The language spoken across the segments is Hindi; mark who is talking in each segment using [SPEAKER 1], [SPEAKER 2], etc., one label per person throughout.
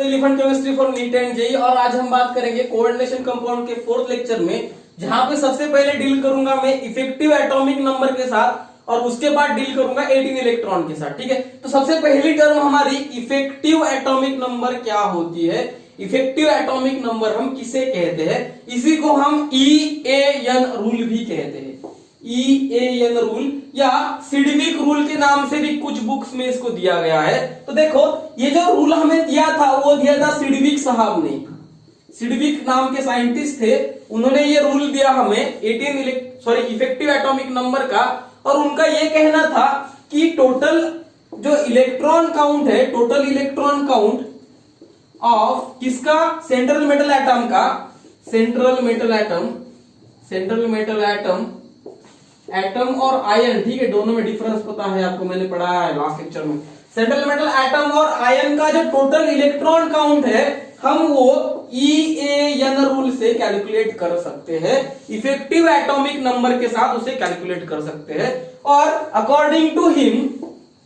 [SPEAKER 1] Elephant chemistry for NEET and JEE. और आज हम बात करेंगे कोऑर्डिनेशन कंपाउंड के फोर्थ लेक्चर में, जहां पे सबसे पहले डील करूंगा मैं इफेक्टिव एटॉमिक नंबर के साथ और उसके बाद डील करूंगा 18 इलेक्ट्रॉन के साथ। ठीक है, तो सबसे पहली टर्म हमारी इफेक्टिव एटॉमिक नंबर क्या होती है। इफेक्टिव एटॉमिक नंबर हम किसे कहते हैं, इसी को हम EAN रूल भी कहते हैं। EAN रूल या सिडविक रूल के नाम से भी कुछ बुक्स में इसको दिया गया है। तो देखो, ये जो रूल हमें दिया था वो दिया था सिडविक साहब ने। सिडविक नाम के साइंटिस्ट थे, उन्होंने ये रूल दिया हमें इफेक्टिव एटॉमिक नंबर का। और उनका ये कहना था कि टोटल जो इलेक्ट्रॉन काउंट है, टोटल इलेक्ट्रॉन काउंट ऑफ किसका, सेंट्रल मेटल एटम का, सेंट्रल मेटल एटम और आयन, ठीक है, दोनों में डिफरेंस पता है आपको, मैंने पढ़ाया है लास्ट लेक्चर में। सेंट्रल मेटल एटम और आयन का जो टोटल इलेक्ट्रॉन काउंट है, हम वो EAN रूल से कैलकुलेट कर सकते हैं। इफेक्टिव एटॉमिक नंबर के साथ उसे कैलकुलेट कर सकते हैं। और अकॉर्डिंग टू हिम,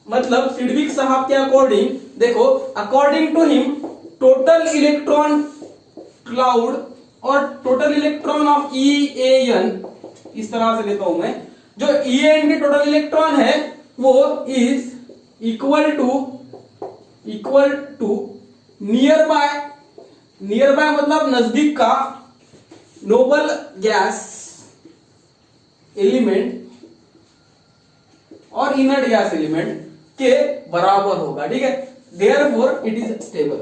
[SPEAKER 1] मतलब सिडविक साहब के अकॉर्डिंग, देखो, according to him total electron cloud और टोटल इलेक्ट्रॉन ऑफ EAN, इस तरह से लेता हूं मैं, जो EAN की टोटल इलेक्ट्रॉन है वो is equal to nearby मतलब नजदीक का नोबल गैस एलिमेंट और इनर्ट गैस एलिमेंट के बराबर होगा। ठीक है, देयरफॉर इट इज स्टेबल।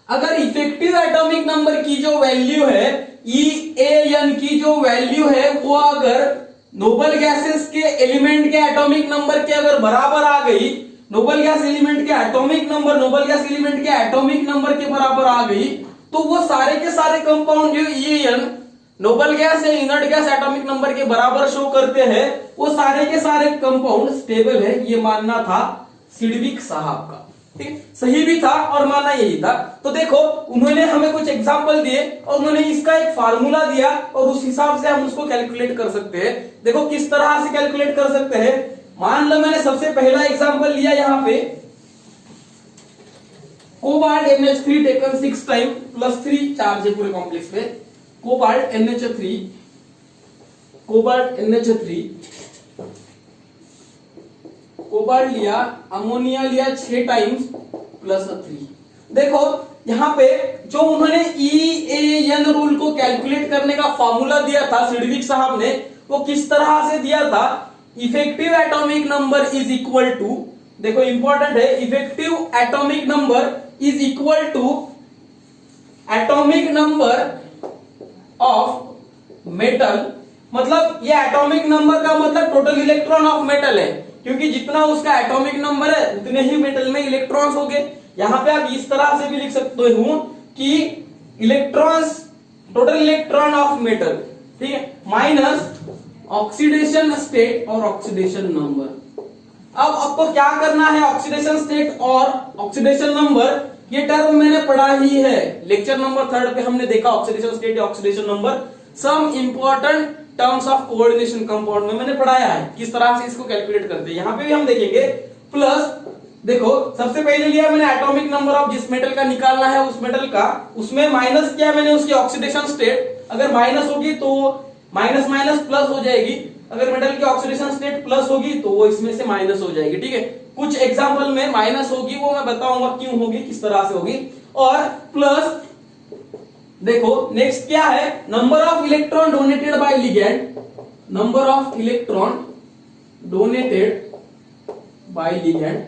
[SPEAKER 1] अगर इफेक्टिव एटॉमिक नंबर की जो वैल्यू है, EAN की जो वैल्यू है, वो अगर नोबल गैसेस के एलिमेंट के एटॉमिक नंबर के अगर बराबर आ गई, नोबल गैस एलिमेंट के एटॉमिक नंबर के बराबर आ गई, तो वो सारे के सारे कंपाउंड जो EAN नोबल गैस या इनर्ट गैस एटॉमिक नंबर के बराबर शो करते हैं, वो सारे के सारे कंपाउंड स्टेबल है। ये मानना था सिडविक साहब का। ठीक, सही भी था और माना यही था। तो देखो, उन्होंने हमें कुछ एग्जांपल दिए और उन्होंने इसका एक फार्मूला दिया और उस हिसाब से हम उसको कैलकुलेट कर सकते हैं। देखो किस तरह से कैलकुलेट कर सकते हैं। मान लो मैंने सबसे पहला एग्जांपल लिया यहां पे, cobalt NH3 taken 6 time +3 charge है पूरे कॉम्प्लेक्स पे। कोबाल्ट NH3 कोबाल्ट लिया, अमोनिया लिया 6 टाइम्स +3। देखो यहां पे जो उन्होंने EAN रूल को कैलकुलेट करने का फॉर्मूला दिया था सिडविक साहब ने, वो किस तरह से दिया था। Effective atomic number is equal to, देखो इंपॉर्टेंट है, effective atomic number is equal to atomic number of metal. मतलब ये एटॉमिक नंबर का मतलब टोटल इलेक्ट्रॉन ऑफ मेटल है, क्योंकि जितना उसका एटॉमिक नंबर है उतने ही मेटल में इलेक्ट्रॉन्स होंगे। यहां पे आप इस तरह से भी लिख सकते हो कि electrons, total electron of metal, ठीक है, माइनस ऑक्सीडेशन स्टेट और ऑक्सीडेशन नंबर। अब आपको क्या करना है, ऑक्सीडेशन स्टेट और ऑक्सीडेशन नंबर, ये टर्म मैंने पढ़ा ही है, लेक्चर नंबर 3 पे हमने देखा ऑक्सीडेशन स्टेट या oxidation number. Some important terms of coordination compound में मैंने पढ़ाया है किस तरह से इसको कैलकुलेट करते हैं। यहां पे भी हम देखेंगे। प्लस देखो, सबसे पहले लिया मैंने एटॉमिक नंबर ऑफ जिस मेटल का निकालना है उस मेटल का, उसमें माइनस किया मैंने उसकी ऑक्सीडेशन स्टेट। अगर माइनस होगी तो माइनस माइनस प्लस हो जाएगी, अगर मेटल की ऑक्सीडेशन स्टेट प्लस होगी तो वो इसमें से माइनस हो जाएगी। ठीक है, कुछ एग्जांपल में माइनस होगी, वो मैं बताऊंगा क्यों होगी, किस तरह से होगी। और प्लस देखो नेक्स्ट क्या है, number of electron donated bye ligand, number of electron donated bye ligand,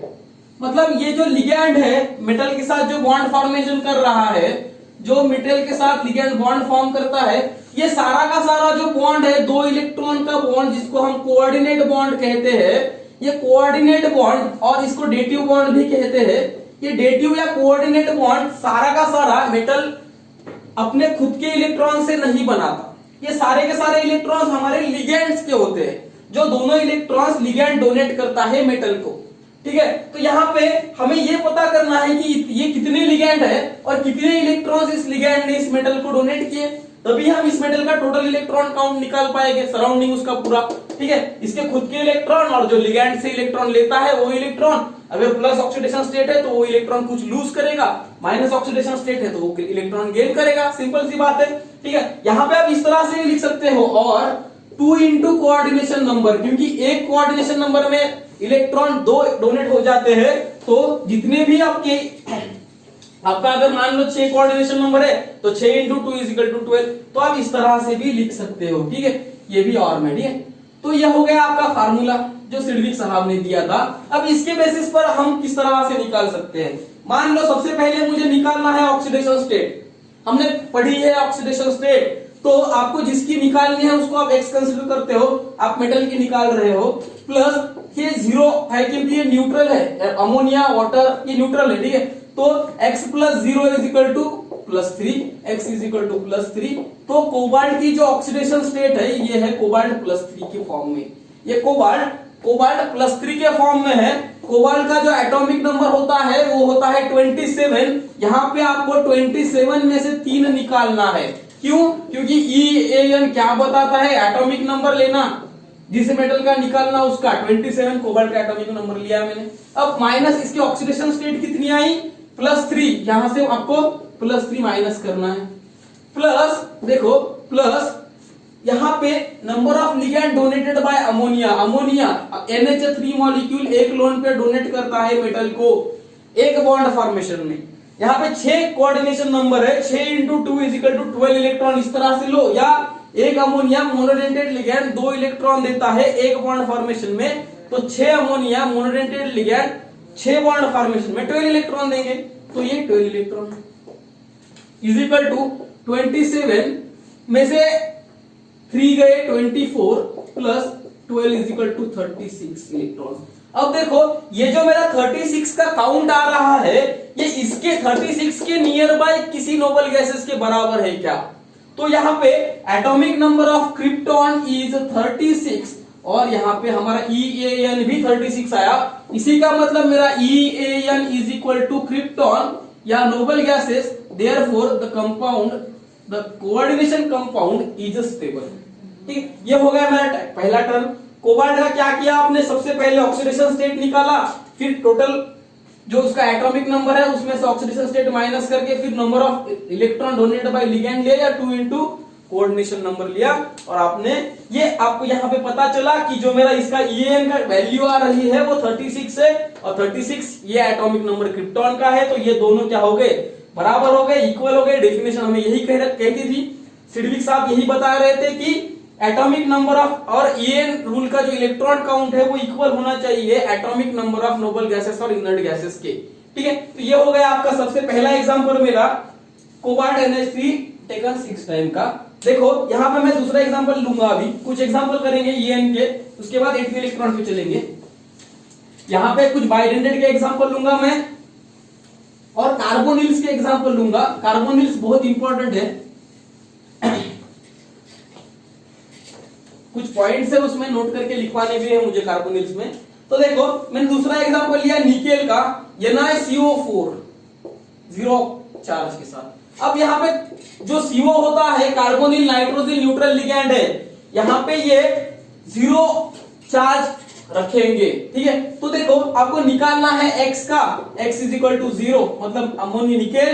[SPEAKER 1] मतलब ये जो लिगैंड है मेटल के साथ जो बॉन्ड फॉर्मेशन कर रहा है, जो मेटल के साथ लिगैंड बॉन्ड फॉर्म करता है, ये सारा का सारा जो बॉन्ड है, 2 इलेक्ट्रॉन का बॉन्ड जिसको हम कोऑर्डिनेट बॉन्ड कहते हैं, ये कोऑर्डिनेट बॉन्ड, और इसको डेटिव बॉन्ड भी कहते हैं। ये डेटिव या कोऑर्डिनेट बॉन्ड सारा का सारा मेटल अपने खुद के इलेक्ट्रॉन से नहीं बनाता, ये सारे के सारे इलेक्ट्रॉन्स हमारे लिगेंड्स के होते हैं, जो दोनों इलेक्ट्रॉन्स लिगेंड डोनेट करता है मेटल को। ठीक है, तो यहाँ पे हमें ये पता करना है कि ये कितने लिगेंड है और कितने इलेक्ट्रॉन्स इस लिगेंड ने इस मेटल को डोनेट किए। तभी हम इस मेटल का टोटल इलेक्ट्रॉन काउंट निकाल पाएंगे, सराउंडिंग उसका पूरा। ठीक है, इसके खुद के इलेक्ट्रॉन और जो लिगैंड से इलेक्ट्रॉन लेता है वो इलेक्ट्रॉन, अगर प्लस ऑक्सीडेशन स्टेट है तो वो इलेक्ट्रॉन कुछ लूज करेगा, माइनस ऑक्सीडेशन स्टेट है तो वो इलेक्ट्रॉन गेन करेगा, सिंपल सी बात है। ठीक है, यहाँ पे आप इस तरह से लिख सकते हो, और 2 इंटू कोऑर्डिनेशन नंबर, क्योंकि एक कोऑर्डिनेशन नंबर में इलेक्ट्रॉन 2 डोनेट हो जाते हैं, तो जितने भी आपका अगर मान लो 6 कोऑर्डिनेशन नंबर है तो 6 इंटू 2 इज इक्वल टू 12, तो आप इस तरह से भी लिख सकते हो। ठीक है, ये भी और में, ठीक है। तो यह हो गया आपका फार्मूला जो सिडविक साहब ने दिया था। अब इसके बेसिस पर हम किस तरह से निकाल सकते हैं, मान लो सबसे पहले मुझे निकालना है ऑक्सीडेशन स्टेट, हमने पढ़ी है ऑक्सीडेशन स्टेट, तो आपको जिसकी निकालनी है उसको आप एक्स कंसीडर करते हो, आप मेटल की निकाल रहे हो, प्लस ये 0 है क्योंकि ये न्यूट्रल है, अमोनिया वाटर ये न्यूट्रल है। ठीक है, तो x plus 0 is equal two plus 3, x is equal two plus 3। तो कोबाल्ट की जो ऑक्सीडेशन स्टेट है ये है कोबाल्ट प्लस 3 के फॉर्म में, ये कोबाल्ट प्लस 3 के फॉर्म में है। कोबाल्ट का जो एटॉमिक नंबर होता है वो होता है 27। यहाँ पे आपको 27 में से 3 निकालना है, क्यों? क्योंकि EAN क्या बताता है, एटॉमिक नंबर लेना, जिस मेटल का निकालना उसका 27 कोबाल्ट का एटॉमिक नंबर लिया मैंने। अब माइनस इसकी ऑक्सीडेशन स्टेट कितनी आई, प्लस 3, यहां से आपको प्लस 3 माइनस करना है, प्लस देखो प्लस यहाँ पे number of ligand donated bye ammonia NH3 molecule एक लोन पे डोनेट करता है मेटल को एक बॉन्ड फॉर्मेशन में। यहाँ पे 6 कोऑर्डिनेशन नंबर है, 6 into 2 is equal to 12 electron इस तरह से लो, या एक अमोनिया मोनोडेंटेड लिगैंड 2 इलेक्ट्रॉन देता है एक बॉन्ड फॉर्मेशन में, तो 6 ammonia monodentate ligand 6 bond formation में 12 इलेक्ट्रॉन देंगे, तो ये 12 इलेक्ट्रॉन इज इक्वल टू 27 में से 3 गए 24 plus 12 is equal to 36 electron. अब देखो ये जो मेरा 36 का काउंट आ रहा है, ये इसके 36 के नियर बाय किसी नोबल गैसेस के बराबर है क्या? तो यहाँ पे atomic number of krypton is 36 और यहाँ पे हमारा EAN भी 36 आया, इसी का मतलब मेरा EAN is equal to krypton या noble gases, therefore the compound the coordination compound is stable. ठीक, ये हो गया मेरा पहला टर्म। कोबाल्ट का क्या किया आपने, सबसे पहले ऑक्सीडेशन स्टेट निकाला, फिर टोटल जो उसका एटॉमिक नंबर है उसमें से ऑक्सीडेशन स्टेट माइनस करके फिर number of electron donated bye ligand लिया, या 2 इंटू कोऑर्डिनेशन नंबर लिया, और आपने ये आपको यहाँ पे पता चला कि जो मेरा इसका EAN का वैल्यू आ रही है वो 36 है, और 36 ये एटॉमिक नंबर क्रिप्टॉन का है, तो ये दोनों क्या हो गए, बराबर हो गए, इक्वल हो गए। डेफिनेशन हमें यही कहती थी, सिडविक साहब यही बता रहे थे कि एटॉमिक नंबर ऑफ और EAN रूल का जो इलेक्ट्रॉन काउंट है वो इक्वल होना चाहिए atomic number of noble gases और इनर्ट गैसेस के। ठीक है, तो ये हो गया आपका सबसे पहला एग्जांपल मेरा कोबाल्ट NH3 टेकन 6 टाइम का। देखो यहाँ पे मैं दूसरा एग्जांपल लूंगा, अभी कुछ एग्जांपल करेंगे EAN के, उसके बाद 8 इलेक्ट्रॉन पे चलेंगे। यहाँ पे कुछ बाइडेंडेड के एग्जांपल लूंगा मैं, और कार्बोनिल्स के एग्जांपल लूंगा। कार्बोनिल्स बहुत इंपॉर्टेंट है, कुछ पॉइंट्स है उसमें नोट करके लिखवाने भी है मुझे कार्बोनिल्स में। तो देखो मैंने दूसरा एग्जांपल लिया निकेल का, NiCO4 0 चार्ज के साथ। अब यहाँ पे जो CO होता है कार्बोनिल नाइट्रोजन न्यूट्रल लिगैंड है, यहाँ पे ये 0 चार्ज रखेंगे। ठीक है, तो देखो आपको निकालना है x का, x इज इक्वल टू 0, मतलब अमोनिया निकेल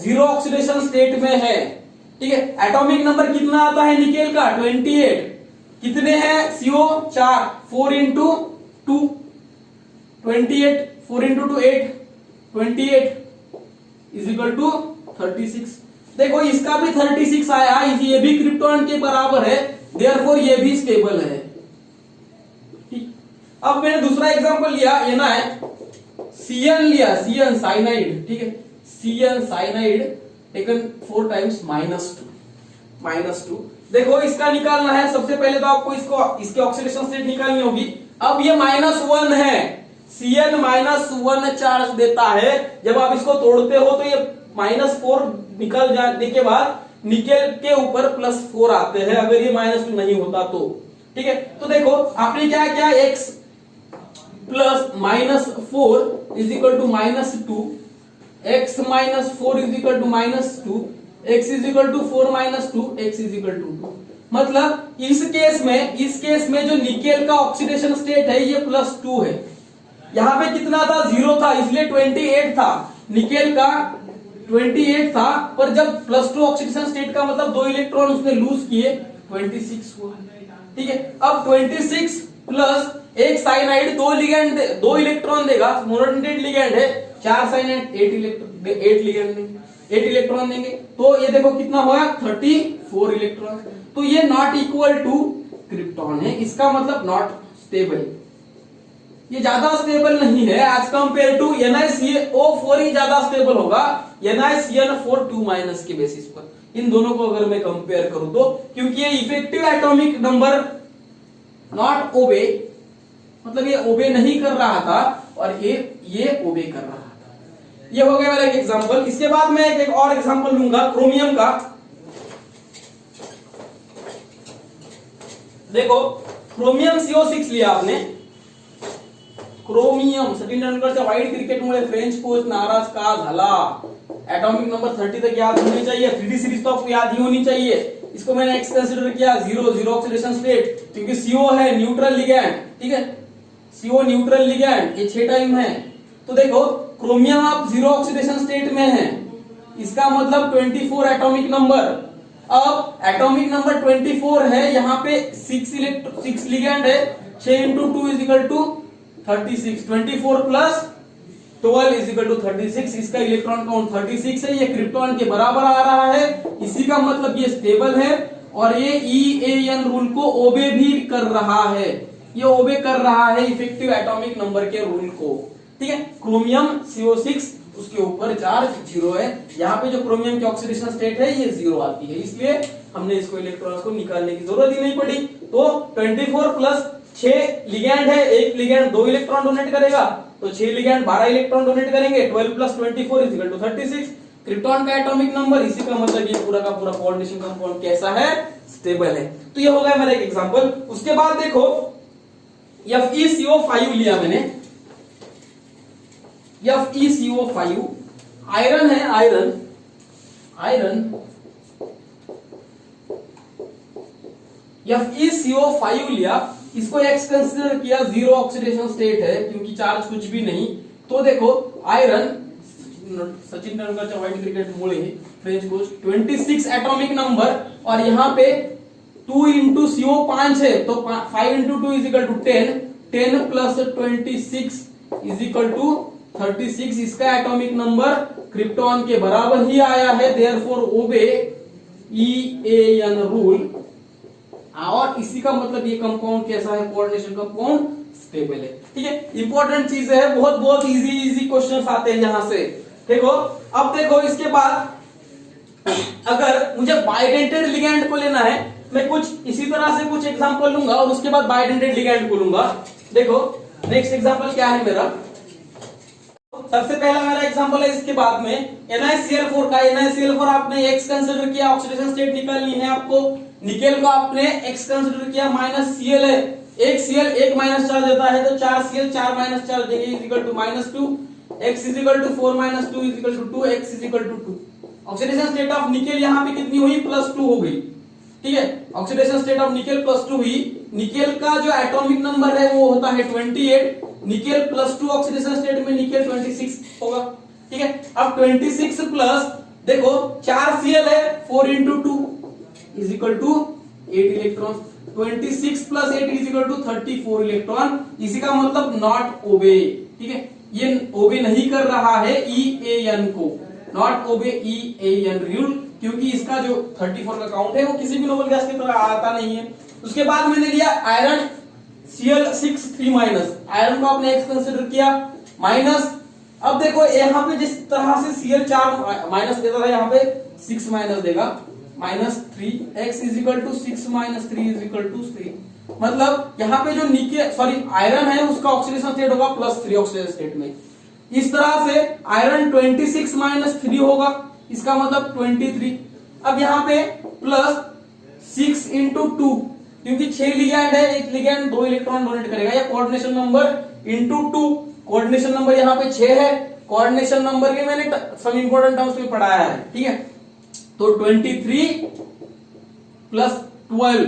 [SPEAKER 1] 0 ऑक्सीडेशन स्टेट में है। ठीक है, एटॉमिक नंबर कितना आता है निकेल का 28, कितने हैं CO 4, 4 into 2 28, 4 into 2 8, 28 is equal to 36। देखो इसका भी 36 आया, ये भी क्रिप्टॉन के बराबर है, देयरफॉर ये भी स्टेबल है। ठीक, अब मैंने दूसरा एग्जांपल लिया CN लिया, CN साइनाइड। ठीक है, CN साइनाइड टेकन 4 टाइम्स -2। देखो इसका निकालना है, सबसे पहले तो आपको इसके ऑक्सीडेशन स्टेट निकालनी होगी। अब ये -1 है, CN -1 चार्ज देता है, जब आप इसको तोड़ते हो तो ये -4 निकल जाने के बाद निकेल के ऊपर +4 आते हैं, अगर ये -2 नहीं होता तो। ठीक है, तो देखो आपने क्या किया, x plus -4 is equal to -2, x -4 is equal to -2, x is equal to 4 minus 2, x is equal to 2। मतलब इस केस में जो निकेल का ऑक्सीडेशन स्टेट है ये +2 है। यहाँ पे कितना था, 0 था, इसलिए 28 था, निकेल का 28 था, पर जब +2 ऑक्सीडेशन स्टेट का मतलब 2 इलेक्ट्रॉन उसने लूज किए, 26 हुआ। ठीक है, अब 26 प्लस एक साइनाइड 2 इलेक्ट्रॉन देगा, मोनोडेंटेट लिगैंड है, 4 साइनाइड 8 इलेक्ट्रॉन देंगे, तो ये देखो कितना होगा, 34 इलेक्ट्रॉन। तो ये नॉट इक्वल टू क्रिप्टॉन है, इसका मतलब नॉट स्टेबल, ये ज्यादा स्टेबल नहीं है एज कंपेयर टू NiCO4 ही ज्यादा स्टेबल होगा NiCN4 2- के बेसिस पर। इन दोनों को अगर मैं कंपेयर करूं तो, क्योंकि ये effective atomic number not obey, मतलब ये ओबे नहीं कर रहा था और ये ओबे कर रहा था। ये हो गया मेरा एक एग्जांपल। इसके बाद मैं एक और एग्जांपल लूंगा क्रोमियम का। देखो क्रोमियम CO6 लिया आपने, क्रोमियम सचिन तेंडुलकरच्या वाईट क्रिकेटमुळे फ्रेंच कोच नाराज का झाला। एटॉमिक नंबर 30 तक याद होनी चाहिए, 3D सीरीज तो आपको याद ही होनी चाहिए। इसको मैंने एक्स कंसीडर किया, 0 ऑक्सीडेशन स्टेट, क्योंकि CO है न्यूट्रल लिगैंड, ठीक है, CO न्यूट्रल लिगैंड, ये 6 टाइम है। तो देखो क्रोमियम आप 0 ऑक्सीडेशन स्टेट में है, इसका मतलब 24 एटॉमिक नंबर। अब एटॉमिक नंबर 24 है, यहाँ पे 6 लिगैंड है, 6 × 2 = 36, 24 + 12 = 36, इसका इलेक्ट्रॉन काउंट 36 है, ये क्रिप्टॉन के बराबर आ रहा है, इसी का मतलब ये स्टेबल है और ये EAN रूल को ओबे भी कर रहा है, ये ओबे कर रहा है इफेक्टिव एटॉमिक नंबर के रूल को। ठीक है, क्रोमियम CO6 उसके ऊपर चार्ज 0 है, यहाँ पे जो क्रोमियम की ऑक्सीडेशन स्टेट है ये 0 आती है, इसलिए हमने इसको इलेक्ट्रॉन को निकालने की जरूरत ही नहीं पड़ी। तो 24 + 6 लिगैंड है, एक लिगैंड 2 इलेक्ट्रॉन डोनेट करेगा, तो 6 लिगैंड 12 इलेक्ट्रॉन डोनेट करेंगे, 12 + 24 = 36। क्रिप्टॉन का एटॉमिक नंबर, इसी का मतलब ये पूरा का पूरा कोऑर्डिनेशन कंपाउंड कैसा है, स्टेबल है। तो ये हो गया मेरा एक एग्जांपल। उसके बाद देखो FeCO5 लिया मैंने, FeCO5 आयरन है, आयरन FeCO5 लिया, इसको एक्स कंसीडर किया, 0 ऑक्सीडेशन स्टेट है क्योंकि चार्ज कुछ भी नहीं। तो देखो आयरन, सचिन तेंदुलकरच्या वाईट क्रिकेट मुळे फ्रेंच कोच, 26 एटॉमिक नंबर और यहाँ पे 2 × CO 5 है, तो 5 × 2 = 10, 10 + 26 = 36, इसका एटॉमिक नंबर क्रिप्टॉन के बराबर ही आया है, देयरफॉर ओबे EAN रूल। और इसी का मतलब ये कंपाउंड कैसा है, कोऑर्डिनेशन कंपाउंड स्टेबल है। ठीक है, इंपॉर्टेंट चीज है, बहुत इजी क्वेश्चंस आते हैं यहां से। देखो अब देखो इसके बाद अगर मुझे बाइडेंटेड लिगैंड को लेना है, मैं कुछ इसी तरह से कुछ एग्जांपल लूंगा और उसके बाद बाइडेंटेड लिगैंड को लूंगा। देखो नेक्स्ट एग्जांपल क्या है मेरा, सबसे पहला मेरा एग्जांपल है इसके बाद में NiCl4 का। NiCl4 आपने एक्स कंसीडर किया, ऑक्सीडेशन स्टेट निकालनी है आपको। निकेल को आपने एक्स कंसीडर किया, -Cl है, एक Cl एक माइनस चार्ज देता है, तो 4 Cl 4 माइनस चार्ज देंगे, -2, x = 4 - 2 = 2, x = 2। Oxidation state of nickel यहाँ पे कितनी हुई, +2 हो गई। ठीक है, ऑक्सीडेशन स्टेट ऑफ निकेल +2 हुई। निकेल का जो एटॉमिक नंबर है वो होता है 28, निकेल +2 ऑक्सीडेशन स्टेट में निकेल 26 होगा। ठीक है, अब 26 प्लस देखो 4 Cl है, 4 × 2 = 8 इलेक्ट्रॉन, 26 + 8 = 34 इलेक्ट्रॉन, इसी का मतलब नॉट ओबे। ठीक है, ये ओबे नहीं कर रहा है EAN को, नॉट ओबे EAN रूल, क्योंकि इसका जो 34 का काउंट है वो किसी भी नोबल गैस की तरह आता नहीं है। उसके बाद मैंने लिया आयरन Cl6 3-, आयरन को आपने एक्स कंसीडर किया, माइनस। अब देखो यहाँ पे जिस तरह से Cl 4 माइनस देता था, यहाँ पे 6 माइनस देगा, -3, x = 6 - 3 = 3। मतलब यहाँ पे जो आयरन है उसका ऑक्सीडेशन स्टेट होगा +3 ऑक्सीडेशन स्टेट में। इस तरह से आयरन 26 - 3 होगा, इसका मतलब 23। अब यहाँ पे +6 × 2, क्योंकि 6 लिगैंड है, एक लिगैंड 2 इलेक्ट्रॉन डोनेट करेगा, या कोऑर्डिनेशन नंबर × 2, कोऑर्डिनेशन नंबर यहाँ पे 6 है। कोऑर्डिनेशन नंबर के मैंने सम इंपॉर्टेंट टर्म्स में पढ़ाया है। ठीक है, तो 23 प्लस 12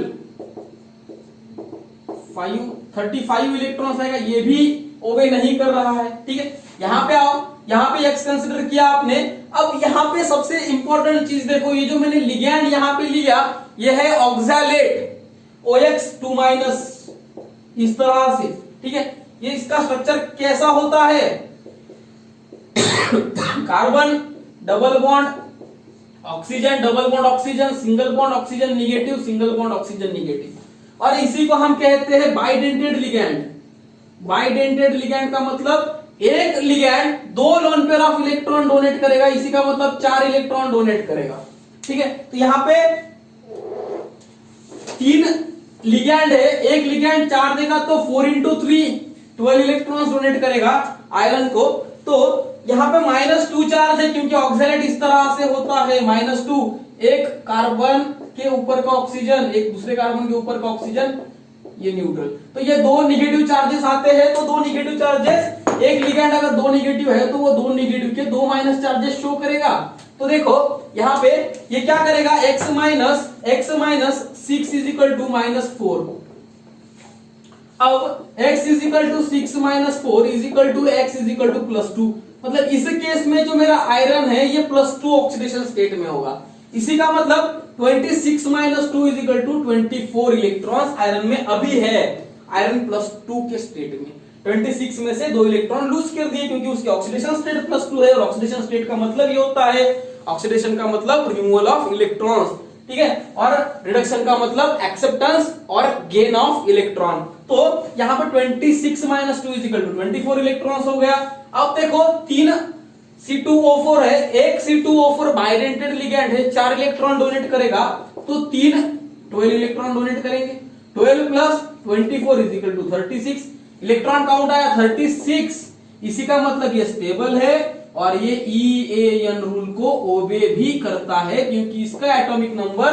[SPEAKER 1] 35 इलेक्ट्रॉन्स आएगा, ये भी ओबे नहीं कर रहा है। ठीक है, यहां पे आओ, यहां पे एक्स कंसिडर किया आपने। अब यहां पे सबसे इंपॉर्टेंट चीज देखो, ये जो मैंने लिगैंड यहां पे लिया, ये है ऑक्सैलेट OX2-, इस तरह से। ठीक है, ये इसका स्ट्रक्चर कैसा होता है, carbon double bond oxygen, double bond oxygen, single bond oxygen negative, single bond oxygen negative, और इसी को हम कहते हैं बाइडेंटेड लिगैंड। बाइडेंटेड लिगैंड का मतलब एक ligand 2 lone pair of electron donate करेगा, इसी का मतलब 4 इलेक्ट्रॉन डोनेट करेगा। ठीक है, तो यहां पे 3 लिगैंड है, एक लिगैंड 4 देगा तो 4 × 3 12 इलेक्ट्रॉन्स डोनेट करेगा आयरन को। तो यहां पे -2 चार्ज है, क्योंकि ऑक्सैलेट इस तरह से होता है, -2, एक कार्बन के ऊपर का ऑक्सीजन, एक दूसरे कार्बन के ऊपर का ऑक्सीजन, ये न्यूट्रल। तो ये 2 निगेटिव चार्जेस आते हैं, तो 2 निगेटिव चार्जेस, एक लिगैंड अगर 2 निगेटिव है तो वो 2 निगेटिव के 2 माइनस चार्जेस शो करेगा। तो देखो यहां पे ये क्या करेगा, x माइनस 6 = -4। अब x = 6 - 4 = x = +2, मतलब इस केस में जो मेरा आयरन है ये +2 ऑक्सीडेशन स्टेट में होगा। इसी का मतलब 26 - 2 = 24 इलेक्ट्रॉन्स आयरन में अभी है, आयरन +2 के स्टेट में। 26 में से 2 इलेक्ट्रॉन लूज कर दिए, क्योंकि उसकी ऑक्सीडेशन स्टेट +2 है, और ऑक्सीडेशन स्टेट का मतलब ये होता है, ऑक्सीडेशन का मतलब रिमूवल ऑफ इलेक्ट्रॉन्स। ठीक है, और रिडक्शन का मतलब एक्सेप्टेंस और गेन ऑफ इलेक्ट्रॉन। तो यहां पर 26 - 2 = 24 इलेक्ट्रॉन्स हो गया। अब देखो 3 C2O4 है, एक C2O4 बाइडेंटेड लिगैंड है, 4 इलेक्ट्रॉन डोनेट करेगा, तो 3 12 इलेक्ट्रॉन डोनेट करेंगे। 12 + 24 = 36, इलेक्ट्रॉन काउंट आया 36, इसी का मतलब ये स्टेबल है, और ये EAN रूल को ओबे भी करता है, क्योंकि इसका एटॉमिक नंबर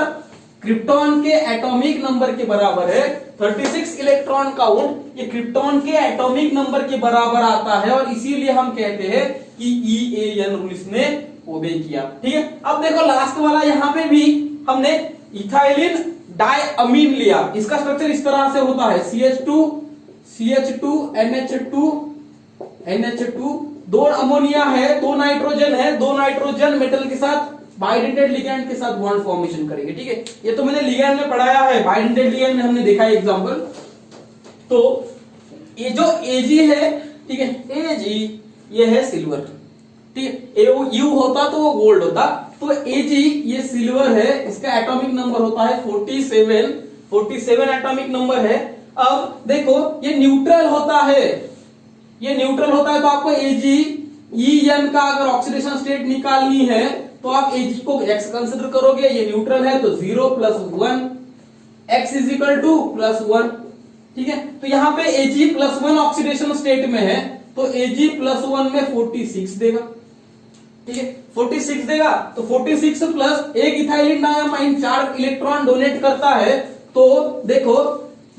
[SPEAKER 1] क्रिप्टॉन के एटॉमिक नंबर के बराबर है। 36 इलेक्ट्रॉन काउंट ये क्रिप्टॉन के एटॉमिक नंबर के बराबर आता है, और इसीलिए हम कहते हैं कि EAN रूल इसने ओबे किया। ठीक है, अब देखो लास्ट वाला, यहां पे भी हमने इथाइलिन डायअमीन लिया, इसका स्ट्रक्चर इस तरह से होता है, CH2 NH2 2 अमोनिया है, 2 नाइट्रोजन है, 2 नाइट्रोजन मेटल के साथ बाइडेंटेड लिगैंड के साथ बॉन्ड फॉर्मेशन करेंगे। ठीक है, ये तो मैंने लिगैंड में पढ़ाया है, बाइडेंटेड लिगैंड में हमने देखा है एग्जांपल। तो ये जो Ag है, ठीक है, Ag ये है सिल्वर। ठीक है, U होता तो वो गोल्ड होता, तो Ag ये सिल्वर है, इसका एटॉमिक नंबर होता है 47 एटॉमिक नंबर है। अब देखो ये न्यूट्रल होता है, ये न्यूट्रल होता है, तो आपको AgEN का अगर ऑक्सीडेशन स्टेट निकालनी है तो आप Ag को x कंसिडर करोगे, ये न्यूट्रल है तो 0 + 1, x = +1। ठीक है, तो यहां पे Ag +1 ऑक्सीडेशन स्टेट में है, तो Ag +1 में 46 देगा। ठीक है, 46 देगा, तो 46 प्लस एक इथाइलिन डायमाइन 4 इलेक्ट्रॉन डोनेट करता है। तो देखो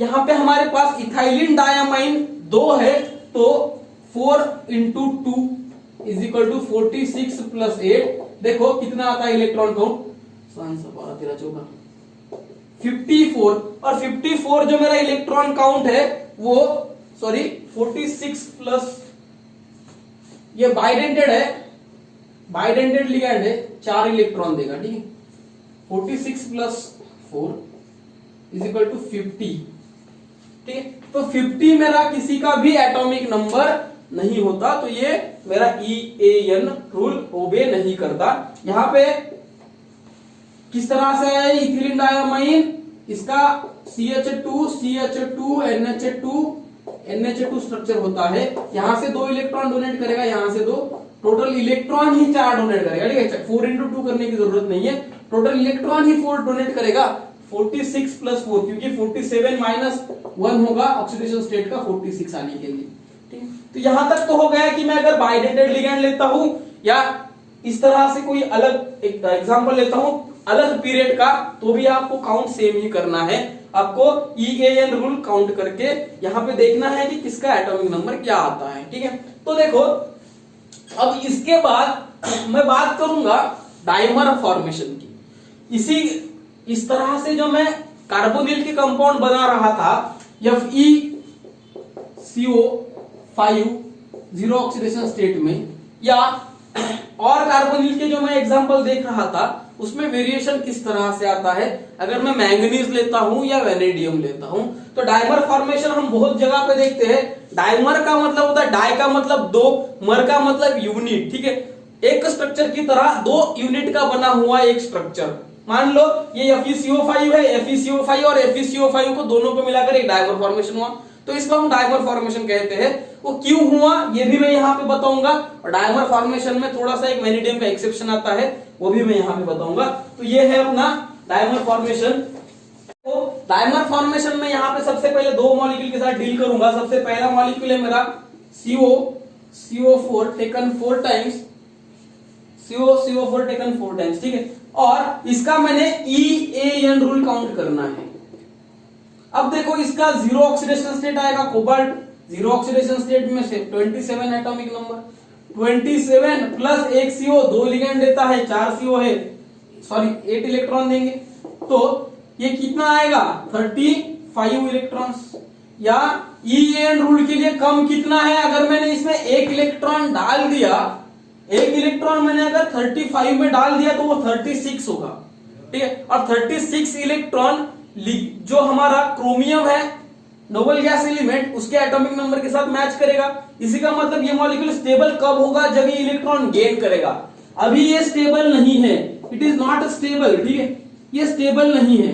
[SPEAKER 1] यहां पे हमारे पास इथाइलिन डायमाइन 2 है, तो 4 × 2 = 46 + 8, देखो कितना आता है इलेक्ट्रॉन काउंट, 12 13 14 54, और 54 जो मेरा इलेक्ट्रॉन काउंट है वो 46 प्लस, ये बाइडेंटेड है, बाइडेंटेड लिगैंड है, 4 इलेक्ट्रॉन देगा। ठीक है, 46 + 4 = 50। ठीक है, तो 50 मेरा किसी का भी एटॉमिक नंबर नहीं होता, तो ये मेरा EAN रूल ओबे नहीं करता। यहां पे किस तरह से है इथिलीन डायमाइन, इसका CH2 NH2 स्ट्रक्चर होता है, यहां से 2 इलेक्ट्रॉन डोनेट करेगा, यहां से 2, टोटल इलेक्ट्रॉन ही 4 डोनेट करेगा। ठीक है, 4 × 2 करने की जरूरत नहीं है, टोटल इलेक्ट्रॉन ही 4 डोनेट करेगा। 46 + 4, क्योंकि 47 - 1 होगा ऑक्सीडेशन स्टेट का 46 आने के लिए। ठीक, तो यहां तक तो हो गया कि मैं अगर बाइडेंटेड लिगैंड लेता हूं या इस तरह से कोई अलग एक एग्जांपल लेता हूं अलग पीरियड का, तो भी आपको काउंट सेम ही करना है। आपको EAN रूल काउंट करके यहां पे देखना है कि किसका एटॉमिक नंबर क्या आता है। ठीक है, तो देखो अब इसके बाद मैं बात करूंगा डाइमर फॉर्मेशन की। इस तरह से जो मैं कार्बोनिल के कंपाउंड बना रहा था FeCO5 जीरो ऑक्सीडेशन स्टेट में, या और कार्बोनिल के जो मैं एग्जांपल देख रहा था उसमें वेरिएशन किस तरह से आता है अगर मैं मैंगनीज लेता हूं या वेनेडियम लेता हूं। तो डायमर फॉर्मेशन हम बहुत जगह पे देखते हैं। डायमर का मतलब होता है, डाई का मतलब दो, मर का मतलब यूनिट, ठीक है। एक स्ट्रक्चर की तरह दो यूनिट का बना हुआ एक स्ट्रक्चर, मान लो ये FeCO5 है, FeCO5 और FeCO5 को दोनों को मिलाकर एक डायमर फॉर्मेशन हुआ, तो इसको हम डायमर फॉर्मेशन कहते हैं। वो क्यों हुआ ये भी मैं यहाँ पे बताऊंगा, और डायमर फॉर्मेशन में थोड़ा सा एक वेनेडियम का एक्सेप्शन आता है वो भी मैं यहाँ पे बताऊंगा। तो ये है अपना डायमर फॉर्मेशन। तो डायमर फॉर्मेशन में यहाँ पे सबसे पहले दो मॉलिक्यूल के साथ डील करूंगा। सबसे पहला मॉलिक्यूल है मेरा CO4 taken 4 times, CO4 taken 4 times, ठीक है। और इसका मैंने EAN रूल काउंट करना है। अब देखो इसका जीरो ऑक्सीडेशन स्टेट आएगा, कोबाल्ट जीरो ऑक्सीडेशन स्टेट में से 27 एटॉमिक नंबर, 27 प्लस एक CO, दो लिगेंड देता है, 4 CO है, सॉरी 8 इलेक्ट्रॉन देंगे, तो ये कितना आएगा 35 इलेक्ट्रॉन्स। या EAN रूल के लिए कम कितना है, अगर मैंने इसमें एक इलेक्ट्रॉन डाल दिया, एक इलेक्ट्रॉन मैंने अगर 35 में डाल दिया तो वो 36 होगा, ठीक है। और 36 इलेक्ट्रॉन जो हमारा क्रोमियम है नोबल गैस एलिमेंट उसके एटॉमिक नंबर के साथ मैच करेगा। इसी का मतलब ये मॉलिक्यूल स्टेबल कब होगा, जब ये इलेक्ट्रॉन गेन करेगा। अभी ये स्टेबल नहीं है, इट इज नॉट स्टेबल, ठीक है, ये स्टेबल नहीं है।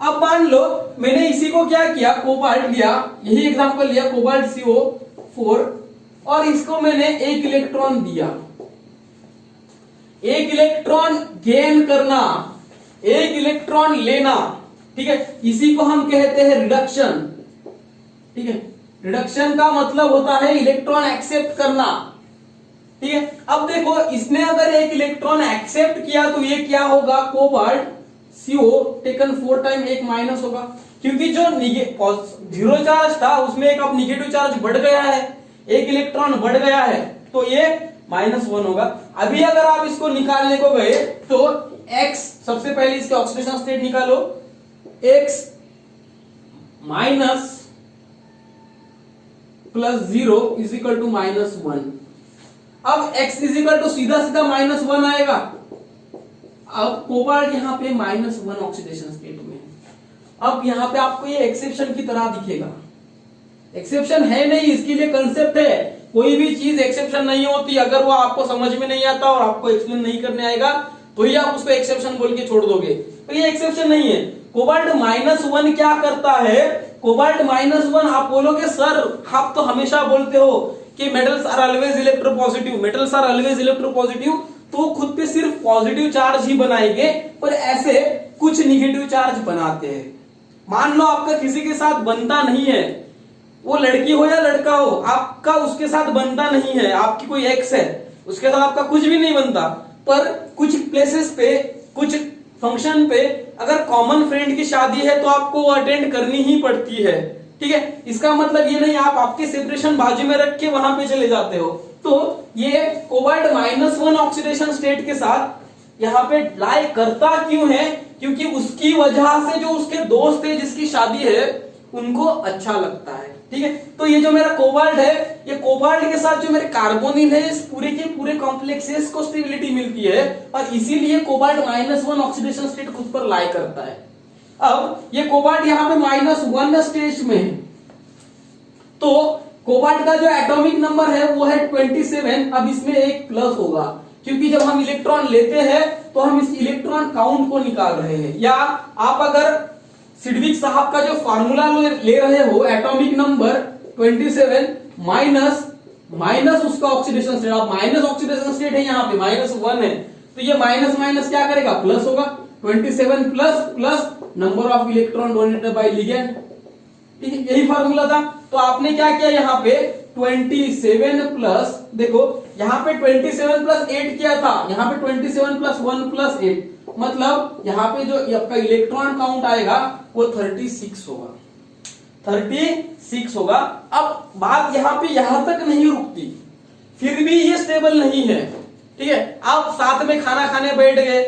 [SPEAKER 1] अब मान लो मैंने इसी को क्या किया, कोबाल्ट लिया, यही एग्जांपल लिया, कोबाल्ट CO4, और इसको मैंने एक इलेक्ट्रॉन दिया। एक इलेक्ट्रॉन गेन करना, एक इलेक्ट्रॉन लेना, ठीक है, इसी को हम कहते हैं रिडक्शन, ठीक है। रिडक्शन का मतलब होता है इलेक्ट्रॉन एक्सेप्ट करना, ठीक है। अब देखो इसने अगर एक इलेक्ट्रॉन एक्सेप्ट किया तो ये क्या होगा, कोबाल्ट CO टेकन 4 टाइम एक माइनस होगा, क्योंकि जो जीरो चार्ज था उसमें एक अब निगेटिव चार्ज बढ़ गया है, एक इलेक्ट्रॉन बढ़ गया है, तो ये -1 होगा। अभी अगर आप इसको निकालने को गए तो X, सबसे पहले इसके ऑक्सीडेशन स्टेट निकालो, X minus plus 0 is equal to -1। अब X इज इक्वल टू सीधा सीधा -1 आएगा। अब कोबाल्ट यहाँ पे -1 ऑक्सीडेशन स्टेट में, अब यहाँ पे आपको ये एक्सेप्शन की तरह दिखेगा। एक्सेप्शन है नहीं, इसके लिए कंसेप्ट है, कोई भी चीज एक्सेप्शन नहीं होती। अगर वो आपको समझ में नहीं आता और आपको एक्सप्लेन नहीं करने आएगा तो ही आप उसको एक्सेप्शन बोल के छोड़ दोगे, तो ये एक्सेप्शन नहीं है। कोबाल्ट -1 क्या करता है, कोबाल्ट -1 आप बोलोगे सर आप तो हमेशा बोलते हो कि metals are always electropositive, metals are always electropositive, तो खुद पे सिर्फ पॉजिटिव चार्ज ही बनाएंगे, पर ऐसे कुछ निगेटिव चार्ज बनाते हैं। मान लो आपका किसी के साथ बनता नहीं है, वो लड़की हो या लड़का हो, आपका उसके साथ बनता नहीं है, आपकी कोई एक्स है, उसके साथ आपका कुछ भी नहीं बनता, पर कुछ प्लेसेस पे, कुछ फंक्शन पे अगर कॉमन फ्रेंड की शादी है तो आपको वो अटेंड करनी ही पड़ती है, ठीक है। इसका मतलब ये नहीं आप आपके सेपरेशन बाजू में रख के वहां पे चले जाते हो। तो ये कोबाल्ट -1 ऑक्सीडेशन स्टेट के साथ यहाँ पे लाई करता क्यों है, क्योंकि उसकी वजह से जो उसके दोस्त है जिसकी शादी है उनको अच्छा लगता है, ठीक है। तो ये जो मेरा कोबाल्ट है, ये कोबाल्ट के साथ जो मेरे कार्बोनिल है, इस पूरे के पूरे कॉम्प्लेक्सेस को स्टेबिलिटी मिलती है, और इसीलिए कोबाल्ट -1 ऑक्सीडेशन स्टेट खुद पर लाई करता है। अब ये कोबाल्ट यहाँ पे -1 स्टेज में है, तो कोबाल्ट का जो एटॉमिक नंबर है वो है 27। अब इसमें एक प्लस होगा, क्योंकि जब हम इलेक्ट्रॉन लेते हैं तो हम इस इलेक्ट्रॉन काउंट को निकाल रहे हैं। या आप अगर सिडविक साहब का जो फार्मूला ले रहे हो, एटॉमिक नंबर 27 माइनस उसका ऑक्सीडेशन स्टेट, आप माइनस ऑक्सीडेशन स्टेट है यहाँ पे -1 है, तो ये माइनस माइनस क्या करेगा, प्लस होगा। 27 plus number of electron donated bye ligand, ठीक है, यही फार्मूला था। तो आपने क्या किया यहाँ पे 27 प्लस, देखो यहाँ पे 27 प्लस 8 किया था, यहाँ पे 27 प्लस 1 प्लस 8, मतलब यहाँ पे जो आपका इलेक्ट्रॉन काउंट आएगा वो 36 होगा, 36 होगा। अब बात यहाँ पे यहां तक नहीं रुकती, फिर भी ये स्टेबल नहीं है, ठीक है। आप साथ में खाना खाने बैठ गए,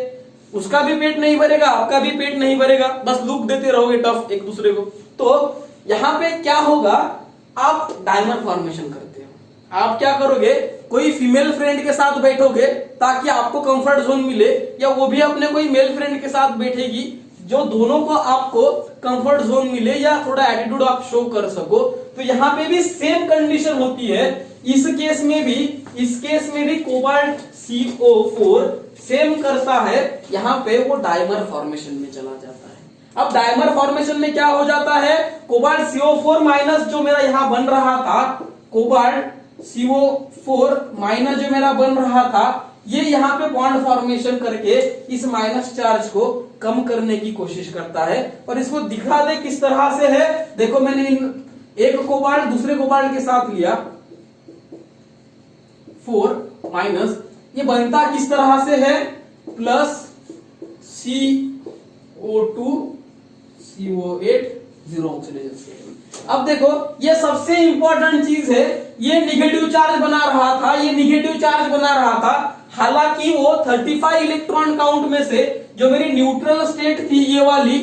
[SPEAKER 1] उसका भी पेट नहीं भरेगा, आपका भी पेट नहीं भरेगा, बस लुक देते रहोगे टफ एक दूसरे को। तो यहां पे क्या होगा, आप डायमर फॉर्मेशन करते हो। आप क्या करोगे, कोई फीमेल फ्रेंड के साथ बैठोगे ताकि आपको कंफर्ट जोन मिले, या वो भी अपने कोई मेल फ्रेंड के साथ बैठेगी जो दोनों को आपको कंफर्ट जोन मिले या थोड़ा एटीट्यूड आप शो कर सको। तो यहां पे भी सेम कंडीशन होती है। इस केस में भी कोबाल्ट CO4 सेम करता है, यहां पे वो डायमर फॉर्मेशन में चला जाता है। अब डायमर फॉर्मेशन में क्या हो जाता है, कोबाल्ट CO4 माइनस जो मेरा यहां बन रहा था, कोबाल्ट CO4 माइनस जो मेरा बन रहा था, ये यहाँ पे बॉन्ड फॉर्मेशन करके इस माइनस चार्ज को कम करने की कोशिश करता है। और इसको दिखा दे किस तरह से है, देखो मैंने एक कोबाल्ट दूसरे कोबाल्ट के साथ लिया 4 माइनस, ये बनता किस तरह से है, plus CO2 CO8 zero oxidation state. अब देखो ये सबसे इंपॉर्टेंट चीज है, ये निगेटिव चार्ज बना रहा था, ये निगेटिव चार्ज बना रहा था, हालांकि वो 35 इलेक्ट्रॉन काउंट में से जो मेरी न्यूट्रल स्टेट थी ये वाली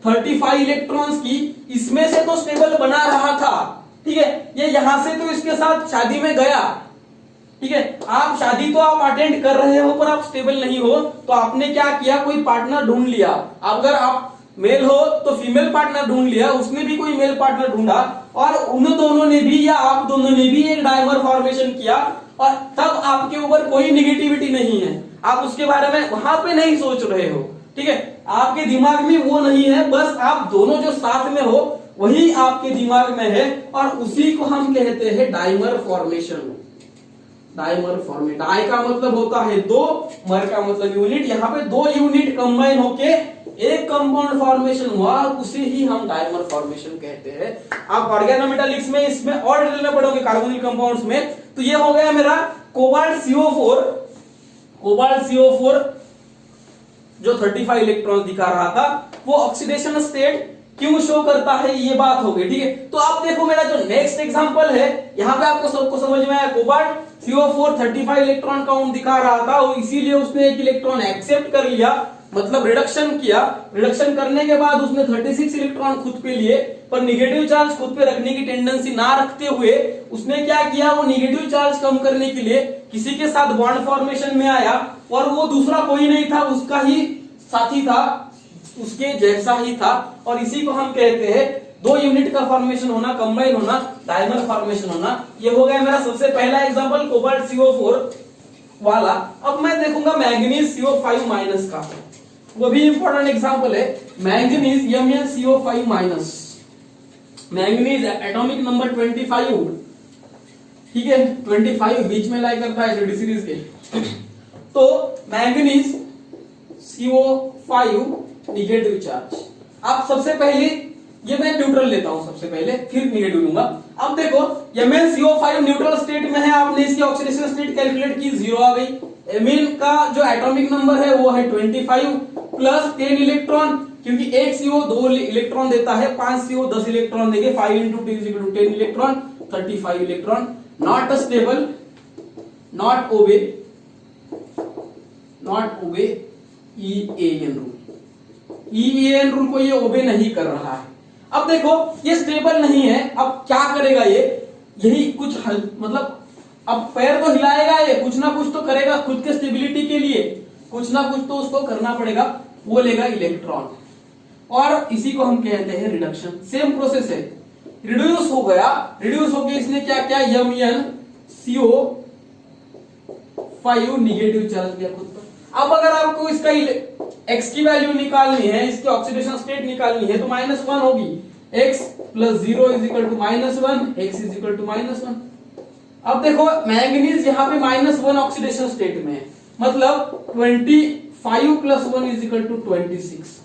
[SPEAKER 1] 35 इलेक्ट्रॉन्स की, इसमें से तो स्टेबल बना रहा था, ठीक है। ये यहां से तो इसके साथ शादी में गया, ठीक है। आप शादी तो आप अटेंड कर रहे हो पर आप स्टेबल नहीं हो, तो आपने क्या किया, कोई पार्टनर ढूंढ लिया। अगर आप मेल हो तो फीमेल पार्टनर ढूंढ लिया, उसने भी कोई मेल पार्टनर ढूंढा, और उन दोनों ने भी या आप दोनों ने भी एक डायमर फॉर्मेशन किया, और तब आपके ऊपर कोई निगेटिविटी नहीं है, आप उसके बारे में वहां पे नहीं सोच रहे हो, ठीक है। आपके दिमाग में वो नहीं है, बस आप दोनों जो साथ में हो वही आपके दिमाग में है, और उसी को हम कहते हैं dimer formation. Dimer format, di का मतलब होता है दो, मर का मतलब यूनिट, यहाँ पे दो यूनिट कंबाइन होके एक कंपाउंड फॉर्मेशन हुआ, उसे ही हम डायमर फॉर्मेशन कहते हैं। आप ऑर्गेनोमेटालिक्स में इसमें और डिटेल पढ़ोगे कार्बोनिल कंपाउंड्स में। तो ये हो गया मेरा कोबाल्ट CO4, कोबाल्ट CO4 जो 35 इलेक्ट्रॉन दिखा रहा था, वो ऑक्सीडेशन स्टेट क्यों शो करता है, ये बात हो गई, ठीक है। तो आप देखो मेरा जो नेक्स्ट एग्जांपल है, यहां पे आपको सबको समझ में आया, कोबाल्ट CO4 35 इलेक्ट्रॉन काउंट दिखा रहा था, और इसीलिए उसने एक इलेक्ट्रॉन एक्सेप्ट कर लिया, मतलब रिडक्शन किया। रिडक्शन करने के बाद उसने 36 इलेक्ट्रॉन खुद पे लिए, पर निगेटिव चार्ज खुद पे रखने की टेंडेंसी ना रखते हुए उसने क्या किया, वो निगेटिव चार्ज कम करने के लिए किसी के साथ बॉन्ड फॉर्मेशन में आया, और वो दूसरा कोई नहीं था, उसका ही साथी था, उसके जैसा ही था, और इसी को हम कहते हैं दो यूनिट का फॉर्मेशन होना, कंबाइन होना, डायमर फॉर्मेशन होना। ये हो गया मेरा सबसे पहला एग्जांपल कोबाल्ट CO4 वाला। अब मैं देखूंगा मैंगनीज CO5 माइनस का, वो भी इंपॉर्टेंट एग्जांपल है। Manganese MnCO5 minus, manganese atomic number 25, ठीक है, 25 बीच में लाई करता है एसिड सीरीज के। तो मैंगनीज CO5 निगेटिव चार्ज। अब सबसे पहले ये मैं न्यूट्रल लेता हूं सबसे पहले, फिर निगेटिव लूंगा। अब देखो MnCO5 न्यूट्रल स्टेट में है, आपने इसकी ऑक्सीडेशन स्टेट कैलकुलेट की, 0 आ गई। एमीन का जो एटॉमिक नंबर है वो है 25 प्लस 10 इलेक्ट्रॉन, क्योंकि एक CO 2 इलेक्ट्रॉन देता है, 5 CO 10 इलेक्ट्रॉन देंगे, 5 × 2 = 10 electron, 35 electron. Not stable, not obey EAN rule, EAN rule को ये ओबे नहीं कर रहा है। अब देखो ये स्टेबल नहीं है, अब क्या करेगा ये, यही कुछ मतलब अब पैर तो हिलाएगा, ये कुछ ना कुछ तो करेगा खुद के स्टेबिलिटी के लिए, कुछ ना कुछ तो उसको करना पड़ेगा, वो लेगा इलेक्ट्रॉन, और इसी को हम कहते हैं रिडक्शन। सेम प्रोसेस है, रिड्यूस हो गया, रिड्यूस होके इसने क्या किया, MnCO5 निगेटिव चार्ज दिया खुद पर। अब अगर आपको इसका x की वैल्यू निकालनी है, इसकी ऑक्सीडेशन स्टेट निकालनी है, तो -1 होगी, x + 0 = -1, x = -1। अब देखो मैंगनीज यहाँ पे -1 ऑक्सीडेशन स्टेट में है, मतलब 25 + 1 = 26।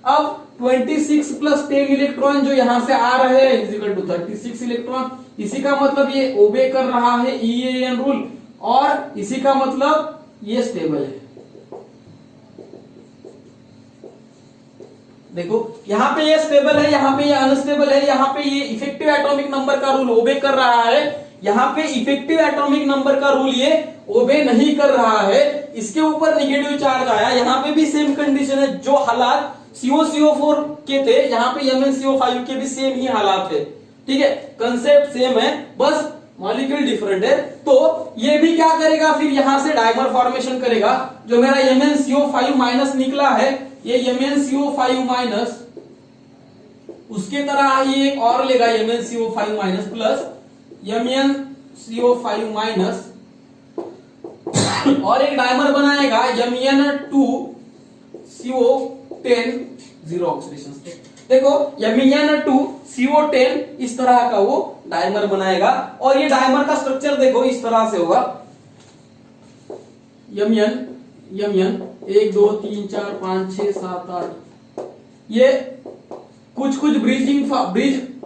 [SPEAKER 1] अब 26 + 10 इलेक्ट्रॉन जो यहां से आ रहे हैं = 36 इलेक्ट्रॉन। इसी का मतलब ये ओबे कर रहा है EAN रूल, और इसी का मतलब ये स्टेबल है। देखो यहाँ पे ये स्टेबल है, यहाँ पे ये अनस्टेबल है, यहाँ पे ये इफेक्टिव एटॉमिक नंबर का रूल ओबे कर रहा है, यहाँ पे इफेक्टिव एटॉमिक नंबर का रूल ये ओबे नहीं कर रहा है, इसके ऊपर नेगेटिव चार्ज आया। यहाँ पे भी सेम कंडीशन है, जो हालात CO4 के थे यहाँ पे MnCO5 के भी सेम ही हालात है। ठीक है, कंसेप्ट सेम है, बस मॉलिक्यूल डिफरेंट है। तो ये भी क्या करेगा, फिर यहां से डाइमर फॉर्मेशन करेगा। जो मेरा MnCO5 माइनस निकला है, ये MnCO5 माइनस उसके तरह ही एक और लेगा MnCO5 minus plus MnCO5 minus और एक डाइमर बनाएगा Mn2CO10 जीरो ऑक्सीडेशन स्टेट। देखो Mn2CO10 इस तरह का वो डाइमर बनाएगा और ये डाइमर का स्ट्रक्चर देखो इस तरह से होगा। Mn 1 2 3 4 5 6 7 8 ये कुछ ब्रिज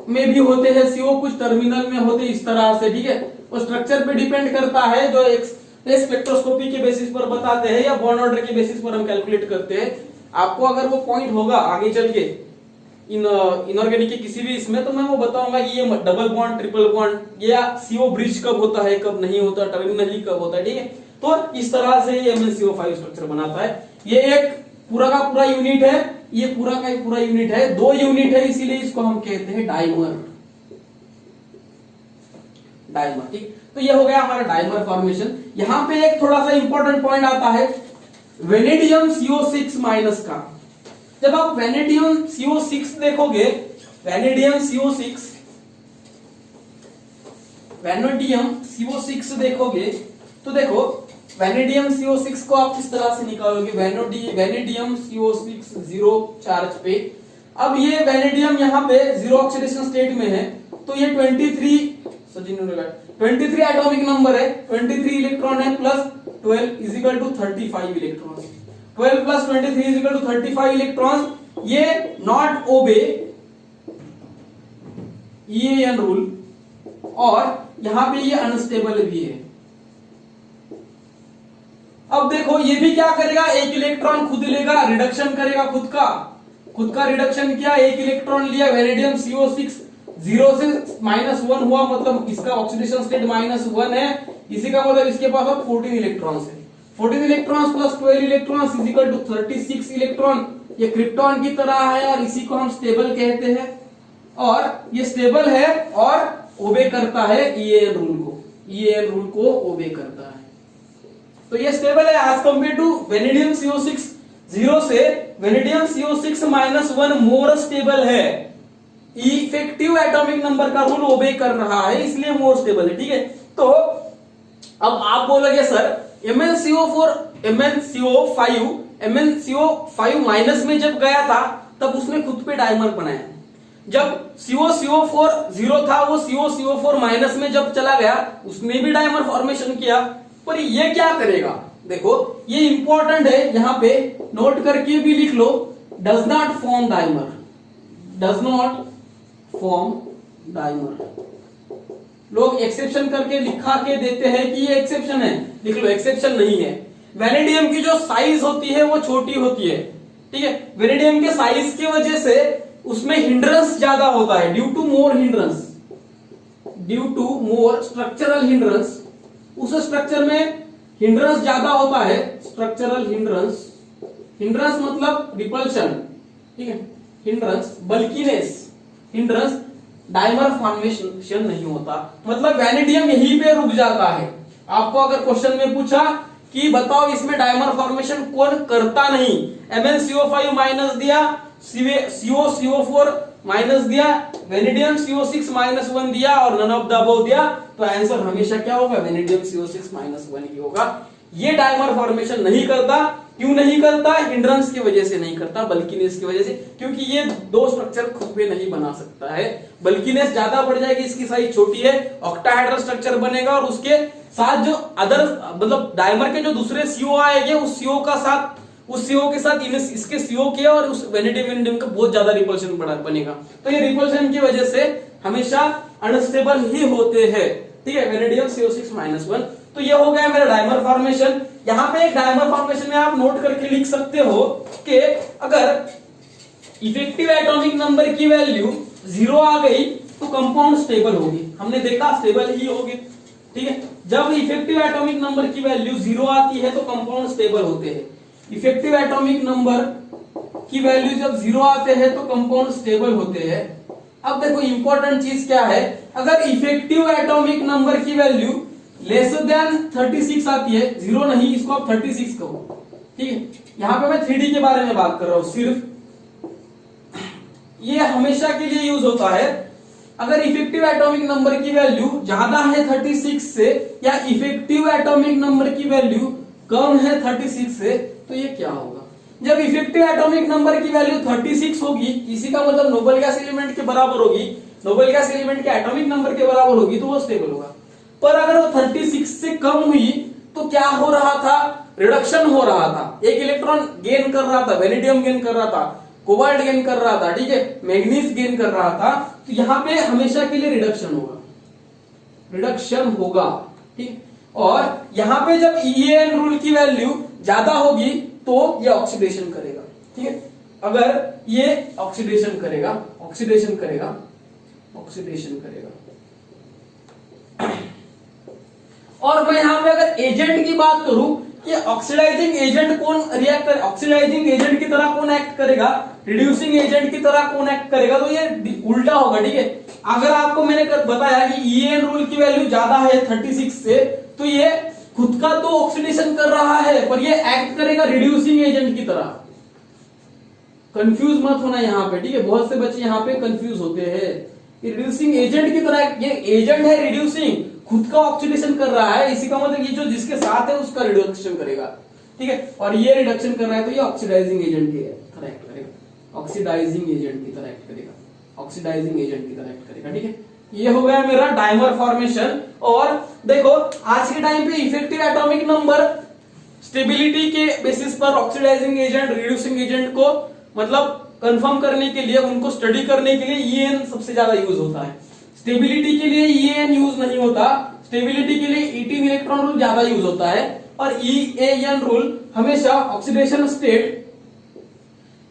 [SPEAKER 1] में भी होते हैं CO, कुछ टर्मिनल में होते इस तरह से। ठीक है, वो स्ट्रक्चर पे डिपेंड करता है, जो स्पेक्ट्रोस्कोपी के बेसिस पर बताते हैं या बॉन्ड ऑर्डर के बेसिस पर हम कैलकुलेट करते हैं। आपको अगर वो पॉइंट होगा आगे चल के इनऑर्गेनिक के किसी भी इसमें, तो मैं वो बताऊंगा कि ये डबल बॉन्ड, ट्रिपल बॉन्ड या CO ब्रिज कब होता है, कब नहीं होता, टर्मिनल ही कब होता है। ठीक है, तो इस तरह से ये MnCO5 स्ट्रक्चर बनाता है। ये एक पूरा का पूरा यूनिट है, ये पूरा का पूरा यूनिट है, 2 यूनिट है, इसीलिए इसको हम कहते हैं डाइमर। ठीक, तो ये हो गया हमारा डाइमर फॉर्मेशन। यहां पे एक थोड़ा सा इंपॉर्टेंट पॉइंट आता है वेनेडियम CO6 माइनस का। जब आप वेनेडियम CO6 देखोगे, वेनेडियम CO6 देखोगे तो देखो वेनेडियम CO6 को आप किस तरह से निकालोगे। वेनेडियम CO6 जीरो चार्ज पे। अब ये वेनेडियम यहाँ पे जीरो ऑक्सीडेशन स्टेट में है, तो ये 23 एटॉमिक नंबर है, 23 इलेक्ट्रॉन है, plus 12 is equal to 35 electron. 12 plus 23 is equal to 35 electron. ये नॉट ओबे EAN रूल और यहां पे ये अनस्टेबल भी है। अब देखो ये भी क्या करेगा, एक इलेक्ट्रॉन खुद लेगा, रिडक्शन करेगा खुद का रिडक्शन किया, एक इलेक्ट्रॉन लिया, वेनेडियम CO6 0 से -1 हुआ, मतलब इसका ऑक्सीडेशन स्टेट -1 है, इसी का मतलब इसके पास अब 14 इलेक्ट्रॉन्स है। 14 electrons plus 12 electrons is equal to 36 electron. ये क्रिप्टॉन की तरह है और इसी को हम स्टेबल कहते हैं, और ये स्टेबल है और ओबे करता है EAN रूल को ओबे करता है। तो ये स्टेबल है as compare to vanadium CO6 0 से वेनेडियम CO6 -1 मोर स्टेबल है। इफेक्टिव एटॉमिक नंबर का रूल ओबे कर रहा है, इसलिए मोर स्टेबल है। ठीक है, तो अब आप बोलोगे सर MnCO5 माइनस में जब गया था तब उसने खुद पे डाइमर बनाया। जब CO4 0 था, वो CO4 माइनस में जब चला गया उसने भी डाइमर फॉर्मेशन किया। पर ये क्या करेगा, देखो ये इंपॉर्टेंट है, यहां पे नोट करके भी लिख लो, डज नॉट फॉर्म डाइमर। लोग एक्सेप्शन करके लिखा के देते हैं कि ये एक्सेप्शन है, लिख लो एक्सेप्शन नहीं है। वेनेडियम की जो साइज होती है वो छोटी होती है। ठीक है, वेनेडियम के साइज की वजह से उसमें हिंड्रेंस ज्यादा होता है, due to more structural hindrance. उस स्ट्रक्चर में हिंड्रेंस ज्यादा होता है, स्ट्रक्चरल हिंड्रेंस मतलब रिपल्शन। ठीक है, hindrance bulkiness, hindrance dimer formation नहीं होता, मतलब वेनेडियम यहीं पे रुक जाता है। आपको अगर क्वेश्चन में पूछा कि बताओ इसमें डाइमर फॉर्मेशन कौन करता नहीं, MnCO5 माइनस दिया, CO4 माइनस दिया, वेनेडियम CO6 -1 दिया और नन ऑफ द अबव दिया, तो आंसर हमेशा क्या होगा, वेनेडियम CO6 -1 ही होगा। ये डाइमर फॉर्मेशन नहीं करता। क्यों नहीं करता? हिंड्रेंस की वजह से नहीं करता, बल्कीनेस की वजह से, क्योंकि ये दो स्ट्रक्चर खुद पे नहीं बना सकता है। बल्कीनेस ज्यादा बढ़ जाएगी, इसकी साइज छोटी है, ऑक्टाहेड्रल स्ट्रक्चर बनेगा और उसके साथ जो अदर मतलब डाइमर के जो दूसरे CO आएंगे उस CO के साथ इसके CO के और उस वेनेडियम का बहुत ज्यादा रिपल्शन बनेगा। तो ये रिपल्शन की वजह से हमेशा अनस्टेबल ही होते हैं। ठीक है, वेनेडियम CO6 -1। तो ये हो गया मेरा डाइमर फॉर्मेशन। यहां पे एक डाइमर फॉर्मेशन में आप नोट करके लिख सकते हो कि अगर इफेक्टिव एटॉमिक नंबर की वैल्यू 0 आ गई तो कंपाउंड स्टेबल होगी। हमने देखा स्टेबल ही होगी। ठीक है। जब इफेक्टिव एटॉमिक नंबर की वैल्यू 0 आती है तो कंपाउंड स्टेबल होते हैं। इफेक्टिव एटॉमिक नंबर की वैल्यू जब 0 आते हैं तो कंपाउंड स्टेबल होते हैं। अब देखो इंपॉर्टेंट चीज क्या है, अगर इफेक्टिव एटॉमिक नंबर की वैल्यू लेस देन 36 आती है, 0 नहीं, इसको आप 36 कहो, ठीक है। यहां पे मैं 3D के बारे में बात कर रहा हूं सिर्फ, ये हमेशा के लिए यूज होता है। अगर इफेक्टिव एटॉमिक नंबर की वैल्यू ज्यादा है 36 से या इफेक्टिव एटॉमिक नंबर की वैल्यू कम है 36 से, तो ये क्या होगा? जब इफेक्टिव एटॉमिक नंबर की वैल्यू 36 होगी, इसी का मतलब नोबल गैस एलिमेंट के बराबर होगी, नोबल गैस एलिमेंट के एटॉमिक नंबर के बराबर होगी, तो वो स्टेबल होगा। पर अगर वो 36 से कम हुई तो क्या हो रहा था? रिडक्शन हो रहा था। एक इलेक्ट्रॉन गेन कर रहा था, वेनेडियम गेन कर रहा था, कोबाल्ट गेन कर रहा था, ठीक है, मैग्नीज गेन कर रहा था, तो यहां पे हमेशा के लिए रिडक्शन होगा, रिडक्शन होगा, ठीक। और यहां पे जब ईएन रूल की वैल्यू ज्यादा होगी तो ये ऑक्सीडेशन करेगा, ठीक है। अगर ये ऑक्सीडेशन करेगा, ऑक्सीडेशन करेगा, ऑक्सीडेशन करेगा। और मैं यहां पे अगर एजेंट की बात करूं कि ऑक्सीडाइजिंग एजेंट कौन रिएक्ट करे, ऑक्सीडाइजिंग एजेंट की तरह कौन एक्ट करेगा, रिड्यूसिंग एजेंट की तरह कौन एक्ट करेगा, तो ये उल्टा होगा, ठीक है। अगर आपको मैंने बताया कि ईएन रूल की वैल्यू ज्यादा है 36 से, तो ये खुद का तो ऑक्सीडेशन कर रहा है पर ये एक्ट करेगा रिड्यूसिंग एजेंट की तरह। कंफ्यूज मत होना यहां पे, ठीक है, बहुत से बच्चे यहां पे कंफ्यूज होते हैं। रिड्यूसिंग एजेंट की तरह, ये एजेंट है रिड्यूसिंग, खुद का ऑक्सीडेशन कर रहा है, इसी का मतलब ये जो जिसके साथ है उसका रिडक्शन करेगा, ठीक है। और ये रिडक्शन कर रहा है तो ये ऑक्सीडाइजिंग एजेंट की तरह एक्ट करेगा, ऑक्सीडाइजिंग एजेंट की तरह एक्ट करेगा, ऑक्सीडाइजिंग एजेंट की तरह एक्ट करेगा, ठीक है। ये हो गया मेरा डाइमर फॉर्मेशन। और देखो आज के टाइम पे इफेक्टिव एटॉमिक नंबर स्टेबिलिटी के बेसिस पर ऑक्सीडाइजिंग एजेंट, रिड्यूसिंग एजेंट को मतलब कंफर्म करने के लिए, उनको स्टडी करने के लिए ईएन सबसे ज्यादा यूज होता है। स्टेबिलिटी के लिए ईएन यूज नहीं होता, स्टेबिलिटी के लिए 18 इलेक्ट्रॉन रूल ज्यादा यूज होता है। और ईएन रूल हमेशा ऑक्सीडेशन स्टेट,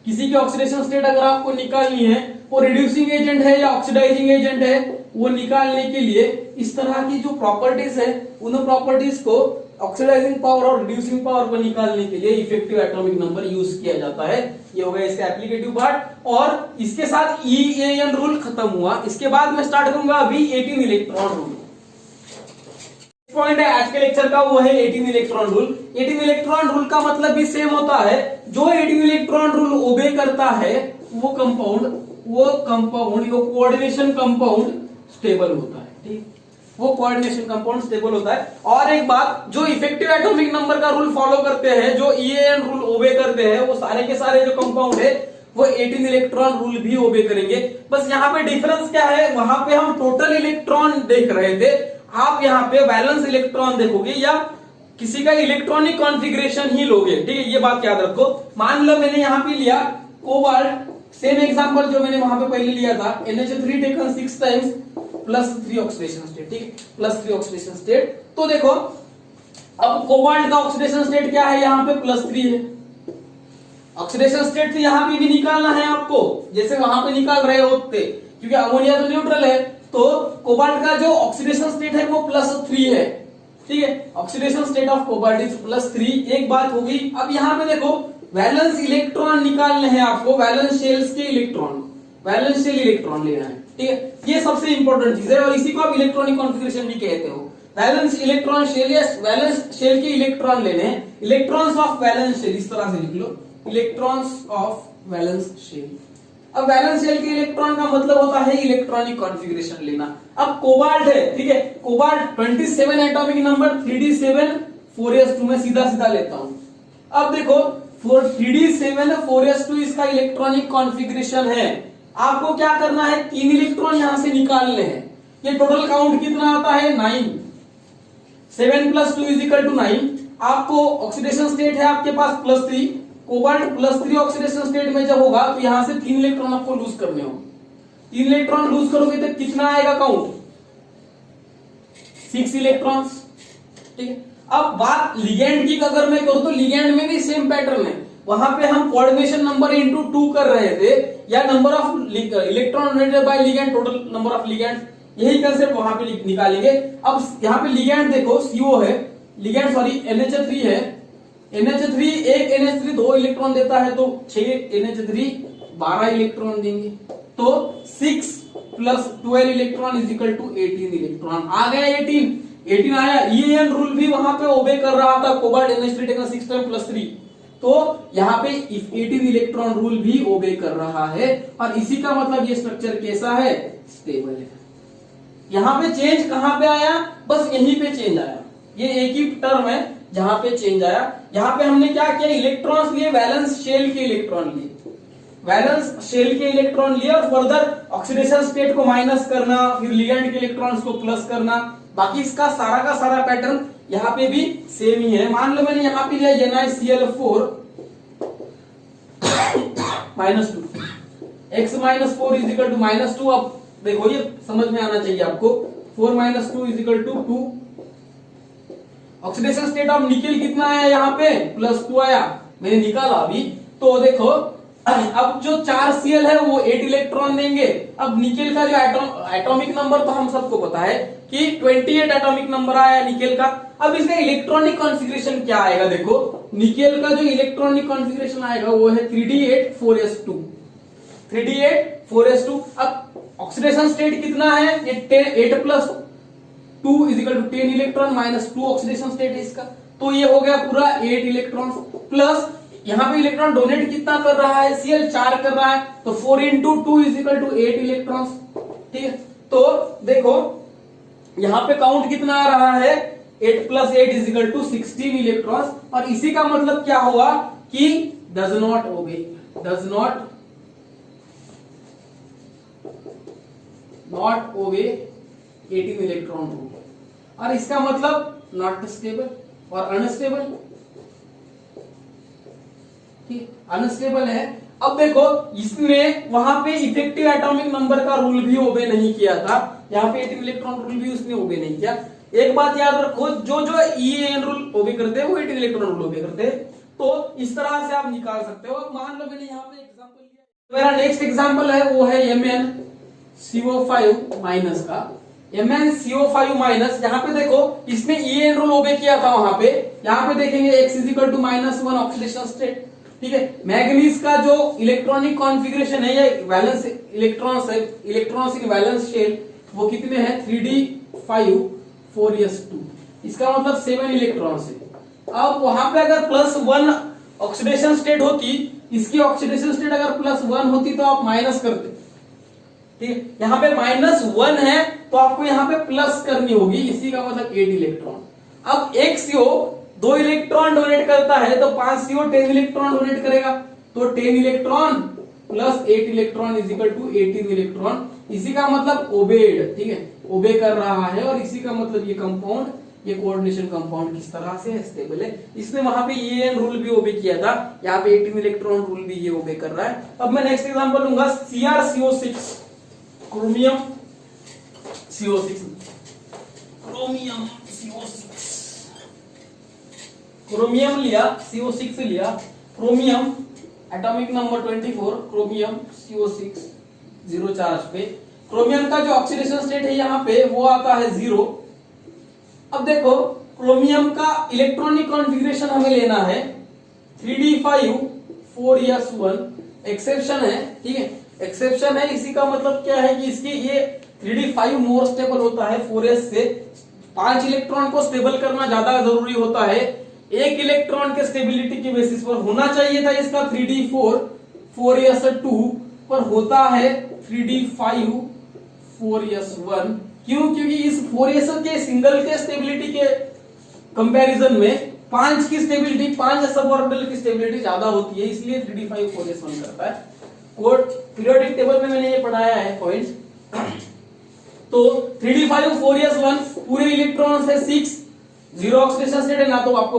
[SPEAKER 1] किसी की ऑक्सीडेशन स्टेट अगर आपको निकालनी है, वो रिड्यूसिंग एजेंट है या ऑक्सीडाइजिंग एजेंट है, वो निकालने के लिए इस तरह की जो प्रॉपर्टीज है, उन प्रॉपर्टीज को ऑक्सीडाइजिंग पावर और रिड्यूसिंग पावर को निकालने के लिए इफेक्टिव एटॉमिक नंबर यूज किया जाता है। ये हो गया इसका एप्लीकेटिव पार्ट। और इसके साथ ईएन रूल खत्म हुआ। इसके बाद मैं स्टार्ट करूंगा अभी 18 इलेक्ट्रॉन रूल। पॉइंट है आज के लेक्चर का, वो है 18 इलेक्ट्रॉन रूल। 18 इलेक्ट्रॉन रूल का मतलब भी सेम होता है, जो 18 इलेक्ट्रॉन रूल ओबे करता है वो कंपाउंड कोऑर्डिनेशन कंपाउंड स्टेबल होता है, ठीक, वो कोऑर्डिनेशन कंपाउंड स्टेबल होता है। और एक बात, जो इफेक्टिव एटॉमिक नंबर का रूल फॉलो करते हैं, जो ईएन रूल ओबे करते हैं, वो सारे के सारे जो कंपाउंड है वो 18 इलेक्ट्रॉन रूल भी ओबे करेंगे। बस यहाँ पे डिफरेंस क्या है, वहां पे हम टोटल इलेक्ट्रॉन देख रहे थे, आप यहाँ पे बैलेंस इलेक्ट्रॉन देखोगे या किसी का इलेक्ट्रॉनिक कॉन्फ़िगरेशन ही लोगे, ठीक है, ये बात याद रखो। मान लो मैंने यहाँ पे लिया कोबाल्ट, सेम एग्जांपल जो मैंने वहां पे पहले लिया था, NH3 taken 6 times +3 oxidation state, ठीक है, +3 ऑक्सीडेशन स्टेट। तो देखो अब कोबाल्ट का ऑक्सीडेशन स्टेट क्या है, यहाँ पे +3 है। ऑक्सीडेशन स्टेट तो यहाँ पे भी निकालना है आपको, जैसे वहां पे निकाल रहे होते, क्योंकि अमोनिया तो न्यूट्रल है, तो कोबाल्ट का जो ऑक्सीडेशन स्टेट है वो +3 है, ठीक है। Oxidation state of cobalt is +3। एक बात होगी। अब यहाँ पे देखो वैलेंस इलेक्ट्रॉन निकालने हैं आपको, वैलेंस शेल्स के इलेक्ट्रॉन, वैलेंस शेल इलेक्ट्रॉन लेना है, ठीक है, ये सबसे इंपॉर्टेंट चीज है। और इसी को आप इलेक्ट्रॉनिक कॉन्फ़िगरेशन भी कहते हो। वैलेंस इलेक्ट्रॉन शेल या वैलेंस शेल के इलेक्ट्रॉन लेने हैं, इलेक्ट्रॉन्स ऑफ वैलेंस शेल, इस तरह से लिख लो, इलेक्ट्रॉन्स ऑफ वैलेंस शेल। अब वैलेंस शेल के इलेक्ट्रॉन का मतलब होता है इलेक्ट्रॉनिक कॉन्फ़िगरेशन लेना। अब कोबाल्ट है, ठीक है, cobalt 27 atomic number, 3d7 4s2 में सीधा सीधा लेता हूं। अब देखो 3d7 4s2 इसका इलेक्ट्रॉनिक कॉन्फ़िगरेशन है। आपको क्या करना है, 3 इलेक्ट्रॉन यहां से निकालने हैं। ये टोटल काउंट कितना आता है, 9। 7 + 2 = 9। आपको ऑक्सीडेशन स्टेट है आपके पास +3, कोबाल्ट +3 ऑक्सीडेशन स्टेट में जब होगा तो यहां से 3 इलेक्ट्रॉन आपको लूज करने हो। 3 इलेक्ट्रॉन लूज करोगे तो कितना आएगा काउंट, 6 इलेक्ट्रॉन्स, ठीक है। अब बात लिगेंड की अगर मैं करूं तो लिगेंड में भी सेम पैटर्न है। वहां पे हम कोऑर्डिनेशन नंबर × 2 कर रहे थे, या number of electron donated bye ligand, total number of ligand, यही कंसेप्ट वहां पे निकालेंगे। अब यहाँ पे लिगैंड देखो CO है, लिगैंड सॉरी NH3 है। NH3 एक NH3 2 इलेक्ट्रॉन देता है, तो 6 NH3 12 इलेक्ट्रॉन देंगे, तो 6 plus 12 electron is equal to 18 electron. आ गया 18 आया। EAN रूल भी वहां पे ओबे कर रहा था, cobalt NH3 taken 6 time plus 3, तो यहाँ पे 18 इलेक्ट्रॉन रूल भी ओबे कर रहा है। और इसी का मतलब ये स्ट्रक्चर कैसा है, स्टेबल है। यहाँ पे चेंज कहां पे आया, बस यहीं पे चेंज आया, ये एक ही टर्म है जहां पे चेंज आया। यहाँ पे हमने क्या किया, इलेक्ट्रॉन्स लिए, वैलेंस शेल के इलेक्ट्रॉन लिए, वैलेंस शेल के इलेक्ट्रॉन लिए, और फर्दर ऑक्सीडेशन स्टेट को माइनस करना, फिर लिगैंड के इलेक्ट्रॉन्स को प्लस करना। बाकी इसका सारा का सारा पैटर्न यहाँ पे भी सेम ही है। मान लो मैंने यहाँ पे लिया NiCl4 -2, x -4 is equal to -2। अब देखो ये समझ में आना चाहिए आपको, 4 - 2 is equal to 2। Oxidation state of nickel कितना आया, यहाँ पे +2 आया, मैंने निकाला अभी। तो देखो अब जो 4Cl है वो 8 इलेक्ट्रॉन देंगे। अब निकेल का जो एटॉमिक नंबर तो हम सबको पता है कि 28 एटॉमिक नंबर आया निकेल का। अब इसका इलेक्ट्रॉनिक कॉन्फ़िगरेशन क्या आएगा, देखो निकेल का जो इलेक्ट्रॉनिक कॉन्फ़िगरेशन आएगा वो है 3d8 4s2। अब ऑक्सीडेशन स्टेट कितना है, ये 8 + 2 is equal to 10 electron -2 oxidation state है इसका, तो ये हो गया पूरा 8 इलेक्ट्रॉन। प्लस यहाँ पे इलेक्ट्रॉन डोनेट कितना कर रहा है, Cl 4 कर रहा है, तो 4 × 2 इज इक्वल टू 8 इलेक्ट्रॉन। ठीक है, तो देखो यहाँ पे काउंट कितना आ रहा है, 8 + 8 इज इक्वल टू 16 इलेक्ट्रॉन। और इसी का मतलब क्या हुआ कि does not obey 18 electron rule. और इसका मतलब नॉट स्टेबल और अनस्टेबल, ठीक, अनस्टेबल है। अब देखो इसने वहां पे इफेक्टिव एटॉमिक नंबर का रूल भी ओबे नहीं किया था, यहाँ पे 18 इलेक्ट्रॉन रूल भी उसने ओबे नहीं किया। एक बात याद रखो, जो EAN रूल ओबे करते हैं वो 18 इलेक्ट्रॉन रूल ओबे करते हैं, तो इस तरह से आप निकाल सकते हो। मान लो मैंने यहाँ पे एग्जांपल लिया, मेरा नेक्स्ट एग्जांपल है वो है MnCO5- का। MnCO5-, यहाँ पे देखो इसने EAN रूल ओबे किया था वहां पे, यहाँ पे देखेंगे x = -1 ऑक्सीडेशन स्टेट। ठीक है, मैग्नीज का जो इलेक्ट्रॉनिक कॉन्फ़िगरेशन है, ये वैलेंस इलेक्ट्रॉन्स है, इलेक्ट्रॉन्स इन वैलेंस शेल, वो कितने हैं 3d5 4s2, इसका मतलब 7 इलेक्ट्रॉन्स है। अब वहां पे अगर +1 ऑक्सीडेशन स्टेट होती, इसकी ऑक्सीडेशन स्टेट अगर +1 होती तो आप माइनस करते। ठीक है, यहाँ पे -1 है तो आपको यहाँ पे प्लस करनी होगी, इसी का मतलब 8 इलेक्ट्रॉन। अब एक CO 2 इलेक्ट्रॉन डोनेट करता है तो 5 CO 10 इलेक्ट्रॉन डोनेट करेगा, तो 10 electron plus 8 electron is equal to 18 electron. इसी का मतलब ओबेड, ठीक है, ओबे कर रहा है। और इसी का मतलब ये कंपाउंड, ये कोऑर्डिनेशन कंपाउंड किस तरह से स्टेबल है। इसने वहां पे EAN रूल भी ओबे किया था, यहाँ पे 18 इलेक्ट्रॉन रूल भी ये ओबे कर रहा है। अब मैं नेक्स्ट एग्जांपल लूंगा CrCO6, क्रोमियम CO6, क्रोमियम लिया, CO6 लिया, chromium atomic number 24, chromium CO6 0 charge पे। क्रोमियम का जो ऑक्सीडेशन स्टेट है यहाँ पे वो आता है 0। अब देखो क्रोमियम का इलेक्ट्रॉनिक कॉन्फ़िगरेशन हमें लेना है 3d5 4s1, एक्सेप्शन है, ठीक है, एक्सेप्शन है। इसी का मतलब क्या है कि इसकी ये 3d5 मोर स्टेबल होता है 4s से। 5 इलेक्ट्रॉन को स्टेबल करना ज्यादा जरूरी होता है, एक इलेक्ट्रॉन के स्टेबिलिटी के बेसिस पर होना चाहिए था इसका 3d4 4s2, पर होता है 3d5 4s1। क्यों? क्योंकि इस 4s के सिंगल के स्टेबिलिटी के कंपैरिजन में 5 की स्टेबिलिटी, 5 सब ऑर्बिटल की स्टेबिलिटी ज्यादा होती है, इसलिए 3d5 4s1 करता है। कोड पीरियोडिक टेबल में मैंने ये पढ़ाया है पॉइंट्स। तो 3d5 4s1 पूरे इलेक्ट्रॉन है 6, 0 ऑक्सीडेशन स्टेट है, ना तो आपको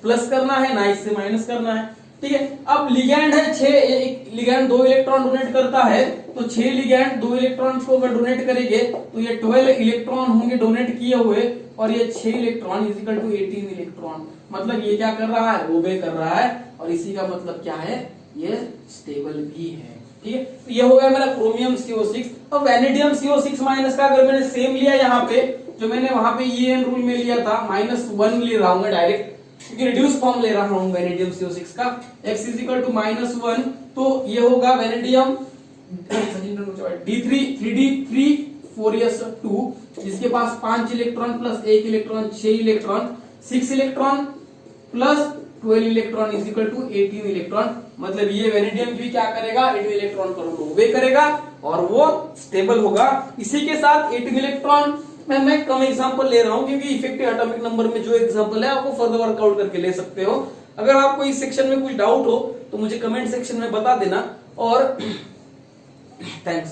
[SPEAKER 1] प्लस करना है ना इससे माइनस करना है, ठीक है। अब लिगैंड है 6, एक लिगैंड 2 इलेक्ट्रॉन डोनेट करता है, तो 6 लिगैंड 2 इलेक्ट्रॉन को अगर डोनेट करेंगे तो ये 12 इलेक्ट्रॉन होंगे डोनेट किए हुए, और ये 6 electron is equal to 18 electron. मतलब ये क्या कर रहा है, ओबे कर रहा है, और इसी का मतलब क्या है, ये स्टेबल भी है। ठीक है। तो ये हो गया मेरा क्रोमियम CO6। अब वेनेडियम CO6 माइनस का अगर मैंने सेम लिया यहाँ पे, जो मैंने वहां पे EN रूल में लिया था, -1 ले रहा हूं मैं डायरेक्ट, क्योंकि रिड्यूस फॉर्म ले रहा हूं वेनेडियम CO6 का। x = -1, तो ये होगा वेनेडियम D3 जिसके पास 5 electron plus 1 electron 6 electron, 6 electron plus 12 electron is equal to 18 electron. मतलब ये वेनेडियम भी क्या करेगा, 18 इलेक्ट्रॉन को ओबे करेगा और वो स्टेबल होगा। इसी के साथ 18 इलेक्ट्रॉन में मैं कम एग्जांपल ले रहा हूं, क्योंकि इफेक्टिव एटॉमिक नंबर में जो एग्जांपल है आपको फर्दर वर्कआउट करके ले सकते हो। अगर आपको इस सेक्शन में कुछ डाउट हो तो मुझे कमेंट सेक्शन में बता देना। और थैंक्स।